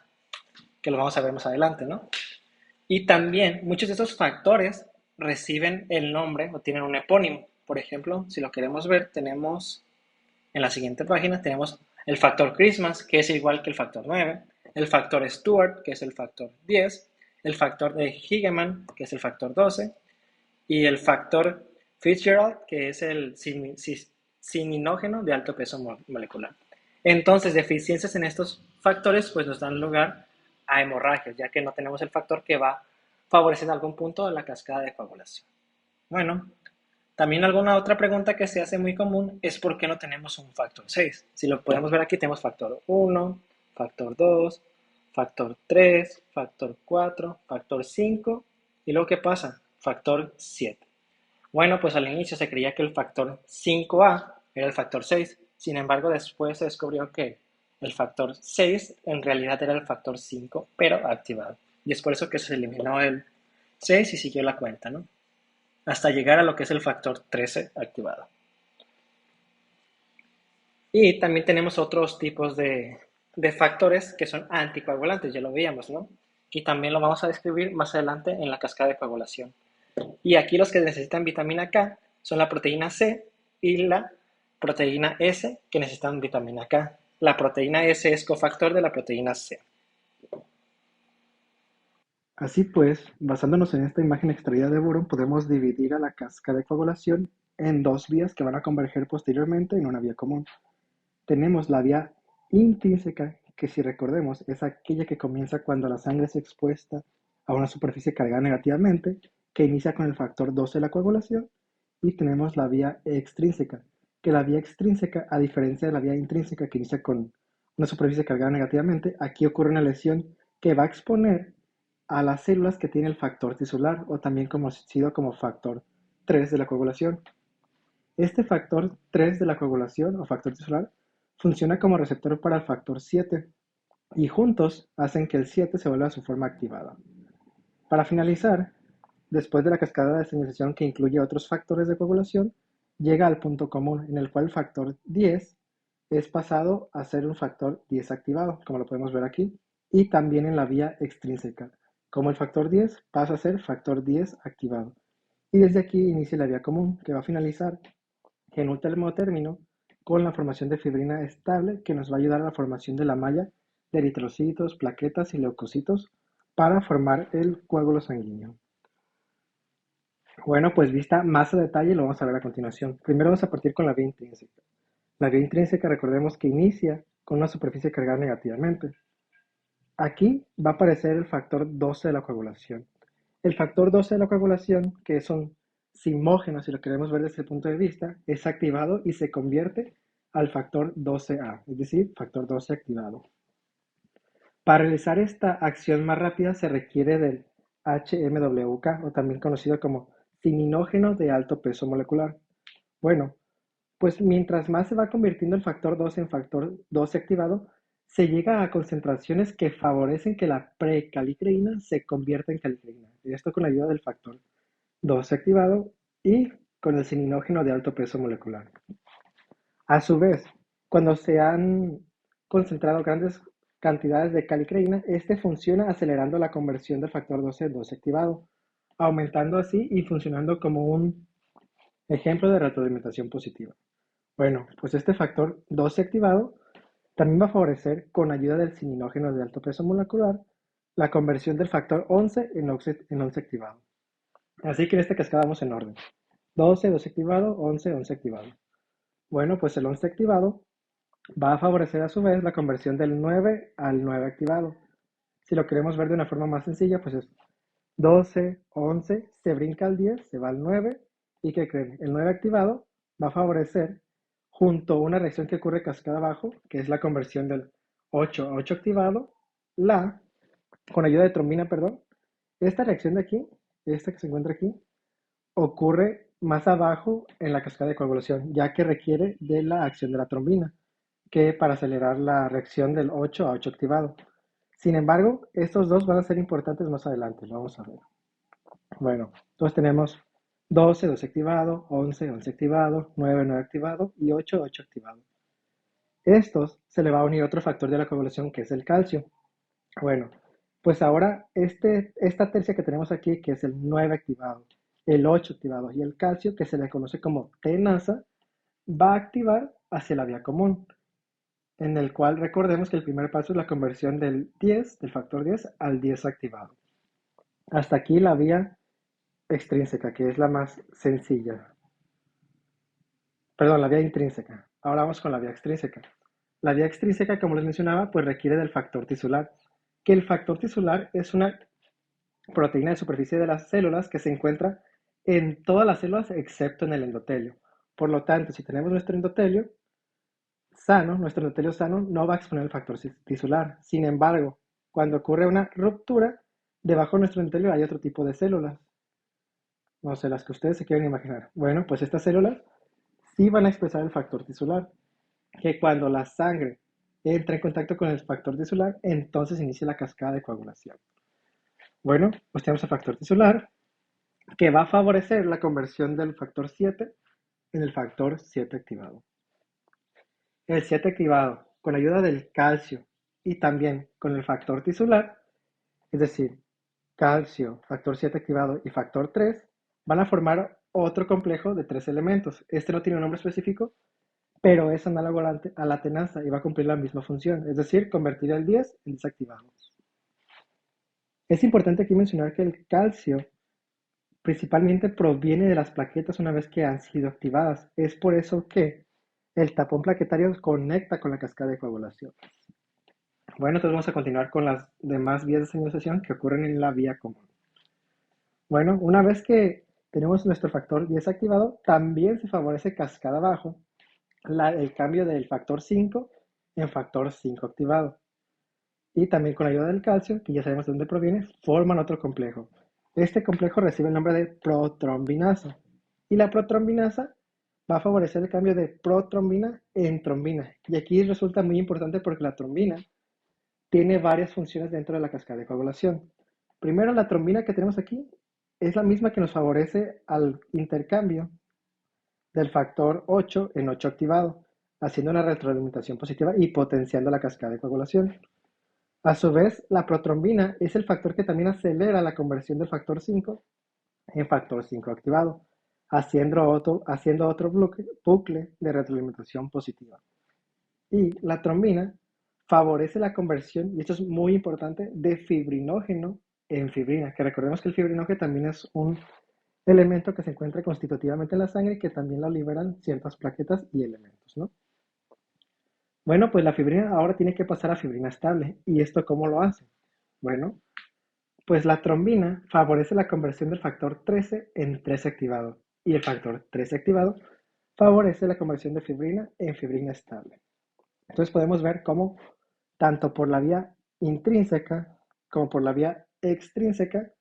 que lo vamos a ver más adelante, ¿no? Y también muchos de estos factores reciben el nombre o tienen un epónimo. Por ejemplo, si lo queremos ver, tenemos en la siguiente página tenemos el factor Christmas, que es igual que el factor 9, el factor Stewart, que es el factor 10, el factor de Higeman, que es el factor 12, y el factor Fitzgerald, que es el cininógeno de alto peso molecular. Entonces, deficiencias en estos factores pues nos dan lugar a hemorragias, ya que no tenemos el factor que va a favorecer en algún punto de la cascada de coagulación. Bueno, también alguna otra pregunta que se hace muy común es por qué no tenemos un factor 6. Si lo podemos ver aquí, tenemos factor 1, factor 2, factor 3, factor 4, factor 5 y luego ¿qué pasa? Factor 7. Bueno, pues al inicio se creía que el factor 5A era el factor 6. Sin embargo, después se descubrió que el factor 6 en realidad era el factor 5, pero activado. Y es por eso que se eliminó el 6 y siguió la cuenta, ¿no? Hasta llegar a lo que es el factor 13 activado. Y también tenemos otros tipos de factores que son anticoagulantes, ya lo veíamos, ¿no? Y también lo vamos a describir más adelante en la cascada de coagulación. Y aquí los que necesitan vitamina K son la proteína C y la proteína S que necesitan vitamina K. La proteína S es cofactor de la proteína C. Así pues, basándonos en esta imagen extraída de Boron, podemos dividir a la cascada de coagulación en dos vías que van a converger posteriormente en una vía común. Tenemos la vía intrínseca, que si recordemos es aquella que comienza cuando la sangre es expuesta a una superficie cargada negativamente, que inicia con el factor 12 de la coagulación, y tenemos la vía extrínseca, que la vía extrínseca, a diferencia de la vía intrínseca que inicia con una superficie cargada negativamente, aquí ocurre una lesión que va a exponer a las células que tienen el factor tisular, o también conocido como factor 3 de la coagulación. Este factor 3 de la coagulación o factor tisular funciona como receptor para el factor 7 y juntos hacen que el 7 se vuelva a su forma activada. Para finalizar, después de la cascada de señalización que incluye otros factores de coagulación, llega al punto común en el cual el factor 10 es pasado a ser un factor 10 activado, como lo podemos ver aquí, y también en la vía extrínseca, como el factor 10 pasa a ser factor 10 activado. Y desde aquí inicia la vía común, que va a finalizar en último término con la formación de fibrina estable, que nos va a ayudar a la formación de la malla de eritrocitos, plaquetas y leucocitos para formar el coágulo sanguíneo. Bueno, pues vista más a detalle lo vamos a ver a continuación. Primero vamos a partir con la vía intrínseca. La vía intrínseca, recordemos que inicia con una superficie cargada negativamente. Aquí va a aparecer el factor 12 de la coagulación. El factor 12 de la coagulación, que son simógenos, si lo queremos ver desde el punto de vista, es activado y se convierte al factor 12A, es decir, factor 12 activado. Para realizar esta acción más rápida se requiere del HMWK, o también conocido como ciminógeno de alto peso molecular. Bueno, pues mientras más se va convirtiendo el factor 12 en factor 12 activado, se llega a concentraciones que favorecen que la precalicreína se convierta en calicreína. Y esto con la ayuda del factor 12 activado y con el cininógeno de alto peso molecular. A su vez, cuando se han concentrado grandes cantidades de calicreína, este funciona acelerando la conversión del factor 12 en 12 activado, aumentando así y funcionando como un ejemplo de retroalimentación positiva. Bueno, pues este factor 12 activado también va a favorecer, con ayuda del cininógeno de alto peso molecular, la conversión del factor 11 en 11 activado. Así que en esta cascada vamos en orden. 12, 12 activado, 11, 11 activado. Bueno, pues el 11 activado va a favorecer a su vez la conversión del 9 al 9 activado. Si lo queremos ver de una forma más sencilla, pues es 12, 11, se brinca al 10, se va al 9, y ¿qué creen? El 9 activado va a favorecer, junto a una reacción que ocurre cascada abajo, que es la conversión del 8 a 8 activado, con ayuda de trombina, perdón. Esta reacción de aquí, esta que se encuentra aquí, ocurre más abajo en la cascada de coagulación, ya que requiere de la acción de la trombina, que para acelerar la reacción del 8 a 8 activado. Sin embargo, estos dos van a ser importantes más adelante, lo vamos a ver. Bueno, entonces tenemos 12, 12 activado, 11, 11 activado, 9, 9 activado y 8, 8 activado. Estos se le va a unir otro factor de la coagulación que es el calcio. Bueno, pues ahora esta tercia que tenemos aquí, que es el 9 activado, el 8 activado y el calcio, que se le conoce como tenaza, va a activar hacia la vía común, en el cual recordemos que el primer paso es la conversión del 10, del factor 10, al 10 activado. Hasta aquí la vía extrínseca, que es la más sencilla. Perdón, la vía intrínseca. Ahora vamos con la vía extrínseca. La vía extrínseca, como les mencionaba, pues requiere del factor tisular, que el factor tisular es una proteína de superficie de las células que se encuentra en todas las células excepto en el endotelio. Por lo tanto, si tenemos nuestro endotelio sano no va a exponer el factor tisular. Sin embargo, cuando ocurre una ruptura, debajo de nuestro endotelio hay otro tipo de células. No sé, las que ustedes se quieren imaginar. Bueno, pues estas células sí van a expresar el factor tisular, que cuando la sangre entra en contacto con el factor tisular, entonces inicia la cascada de coagulación. Bueno, pues tenemos el factor tisular, que va a favorecer la conversión del factor 7 en el factor 7 activado. El 7 activado, con ayuda del calcio y también con el factor tisular, es decir, calcio, factor 7 activado y factor 3, van a formar otro complejo de 3 elementos. Este no tiene un nombre específico, pero es análogo a la tenaza y va a cumplir la misma función, es decir, convertir el 10 en desactivado. Es importante aquí mencionar que el calcio Principalmente proviene de las plaquetas una vez que han sido activadas. Es por eso que el tapón plaquetario conecta con la cascada de coagulación. Bueno, entonces vamos a continuar con las demás vías de señalización que ocurren en la vía común. Bueno, una vez que tenemos nuestro factor 10 activado, también se favorece cascada abajo el cambio del factor 5 en factor 5 activado. Y también con la ayuda del calcio, que ya sabemos de dónde proviene, forman otro complejo. Este complejo recibe el nombre de protrombinasa. Y la protrombinasa va a favorecer el cambio de protrombina en trombina. Y aquí resulta muy importante porque la trombina tiene varias funciones dentro de la cascada de coagulación. Primero, la trombina que tenemos aquí es la misma que nos favorece al intercambio del factor 8 en 8 activado, haciendo una retroalimentación positiva y potenciando la cascada de coagulación. A su vez, la protrombina es el factor que también acelera la conversión del factor 5 en factor 5 activado, haciendo otro bucle de retroalimentación positiva. Y la trombina favorece la conversión, y esto es muy importante, de fibrinógeno en fibrina, que recordemos que el fibrinógeno también es un elemento que se encuentra constitutivamente en la sangre y que también lo liberan ciertas plaquetas y elementos, ¿no? Bueno, pues la fibrina ahora tiene que pasar a fibrina estable. ¿Y esto cómo lo hace? Bueno, pues la trombina favorece la conversión del factor 13 en 13 activado y el factor 13 activado favorece la conversión de fibrina en fibrina estable. Entonces podemos ver cómo tanto por la vía intrínseca como por la vía extrínseca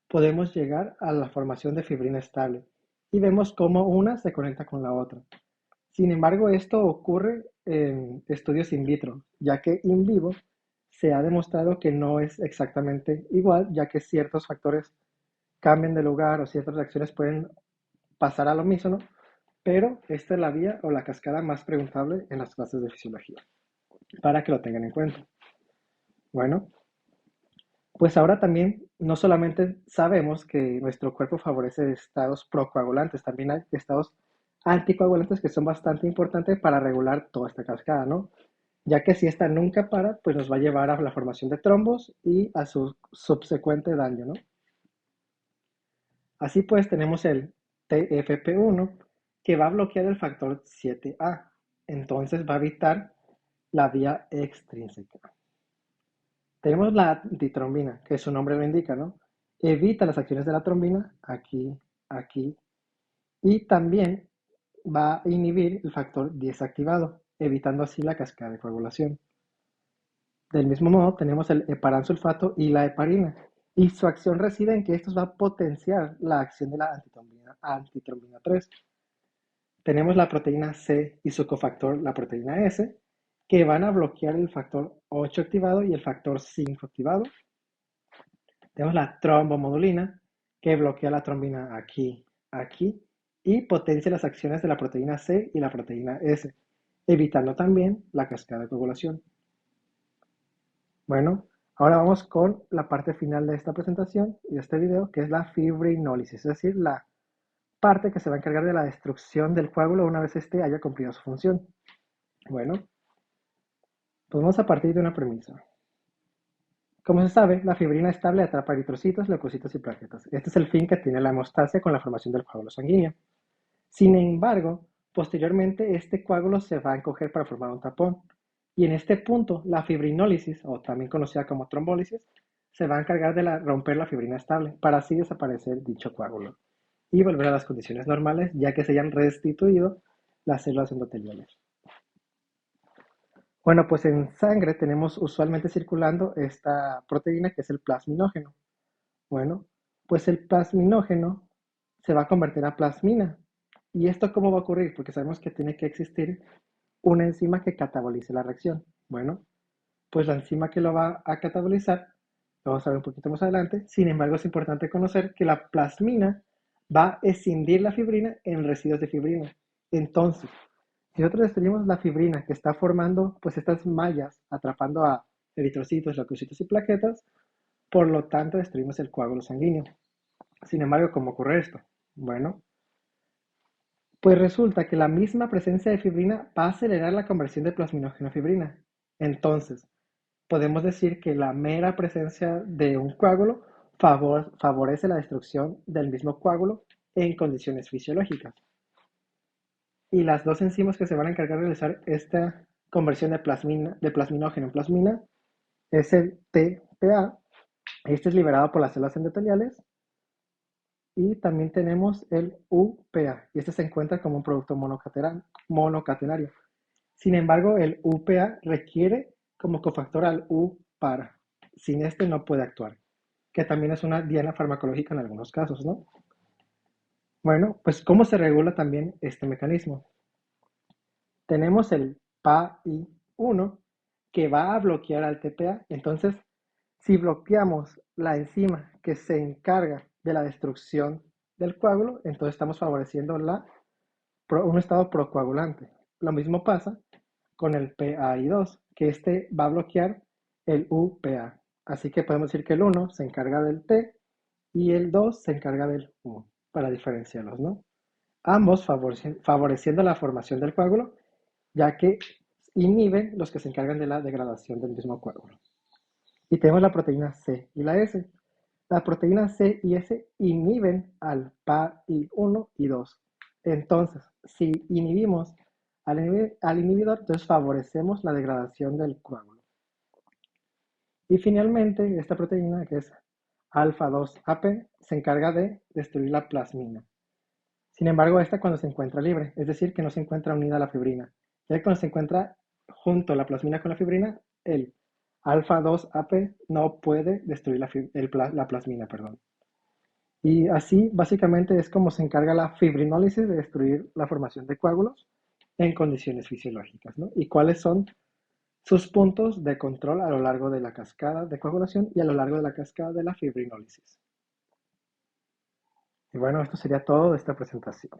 podemos llegar a la formación de fibrina estable y vemos cómo una se conecta con la otra. Sin embargo, esto ocurre en estudios in vitro, ya que in vivo se ha demostrado que no es exactamente igual, ya que ciertos factores cambian de lugar o ciertas reacciones pueden pasar a lo mismo, pero esta es la vía o la cascada más preguntable en las clases de fisiología, para que lo tengan en cuenta. Bueno, pues ahora también no solamente sabemos que nuestro cuerpo favorece estados procoagulantes, también hay estados anticoagulantes que son bastante importantes para regular toda esta cascada, ¿no? Ya que si esta nunca para, pues nos va a llevar a la formación de trombos y a su subsecuente daño, ¿no? Así pues, tenemos el TFP1 que va a bloquear el factor 7A, entonces va a evitar la vía extrínseca. Tenemos la antitrombina, que su nombre lo indica, ¿no? Evita las acciones de la trombina aquí, aquí, y también va a inhibir el factor 10 activado, evitando así la cascada de coagulación. Del mismo modo, tenemos el heparansulfato y la heparina, y su acción reside en que estos va a potenciar la acción de la antitrombina 3. Tenemos la proteína C y su cofactor, la proteína S, que van a bloquear el factor 8 activado y el factor 5 activado. Tenemos la trombomodulina, que bloquea la trombina aquí, aquí, y potencia las acciones de la proteína C y la proteína S, evitando también la cascada de coagulación. Bueno, ahora vamos con la parte final de esta presentación y de este video, que es la fibrinólisis, es decir, la parte que se va a encargar de la destrucción del coágulo una vez este haya cumplido su función. Bueno, pues vamos a partir de una premisa. Como se sabe, la fibrina estable atrapa eritrocitos, leucocitos y plaquetas. Este es el fin que tiene la hemostasia con la formación del coágulo sanguíneo. Sin embargo, posteriormente este coágulo se va a encoger para formar un tapón. Y en este punto, la fibrinólisis, o también conocida como trombólisis, se va a encargar de romper la fibrina estable para así desaparecer dicho coágulo y volver a las condiciones normales, ya que se hayan restituido las células endoteliales. Bueno, pues en sangre tenemos usualmente circulando esta proteína que es el plasminógeno. Bueno, pues el plasminógeno se va a convertir a plasmina. ¿Y esto cómo va a ocurrir? Porque sabemos que tiene que existir una enzima que catabolice la reacción. Bueno, pues la enzima que lo va a catabolizar, lo vamos a ver un poquito más adelante. Sin embargo, es importante conocer que la plasmina va a escindir la fibrina en residuos de fibrina. Entonces, si nosotros destruimos la fibrina que está formando pues estas mallas atrapando a eritrocitos, leucocitos y plaquetas, por lo tanto destruimos el coágulo sanguíneo. Sin embargo, ¿cómo ocurre esto? Bueno, pues resulta que la misma presencia de fibrina va a acelerar la conversión de plasminógeno a fibrina. Entonces, podemos decir que la mera presencia de un coágulo favorece la destrucción del mismo coágulo en condiciones fisiológicas. Y las dos enzimas que se van a encargar de realizar esta conversión de plasminógeno en plasmina es el TPA. Este es liberado por las células endoteliales. Y también tenemos el UPA, y este se encuentra como un producto monocatenario. Sin embargo, el UPA requiere como cofactor al UPAR. Sin este no puede actuar, que también es una diana farmacológica en algunos casos, ¿no? Bueno, pues ¿cómo se regula también este mecanismo? Tenemos el PAI1 que va a bloquear al TPA. Entonces, si bloqueamos la enzima que se encarga de la destrucción del coágulo, entonces estamos favoreciendo un estado procoagulante. Lo mismo pasa con el PAI2, que este va a bloquear el UPA. Así que podemos decir que el 1 se encarga del T y el 2 se encarga del U, para diferenciarlos, ¿no? Ambos favoreciendo la formación del coágulo, ya que inhiben los que se encargan de la degradación del mismo coágulo. Y tenemos la proteína C y la S. La proteína C y S inhiben al PAI1 y 2. Entonces, si inhibimos al inhibidor, entonces favorecemos la degradación del coágulo. Y finalmente, esta proteína, que es alfa-2-AP, se encarga de destruir la plasmina. Sin embargo, esta cuando se encuentra libre, es decir, que no se encuentra unida a la fibrina. Ya que cuando se encuentra junto la plasmina con la fibrina, el alfa-2-AP no puede destruir la plasmina, perdón. Y así, básicamente, es como se encarga la fibrinólisis de destruir la formación de coágulos en condiciones fisiológicas, ¿no? Y cuáles son sus puntos de control a lo largo de la cascada de coagulación y a lo largo de la cascada de la fibrinólisis. Y bueno, esto sería todo de esta presentación.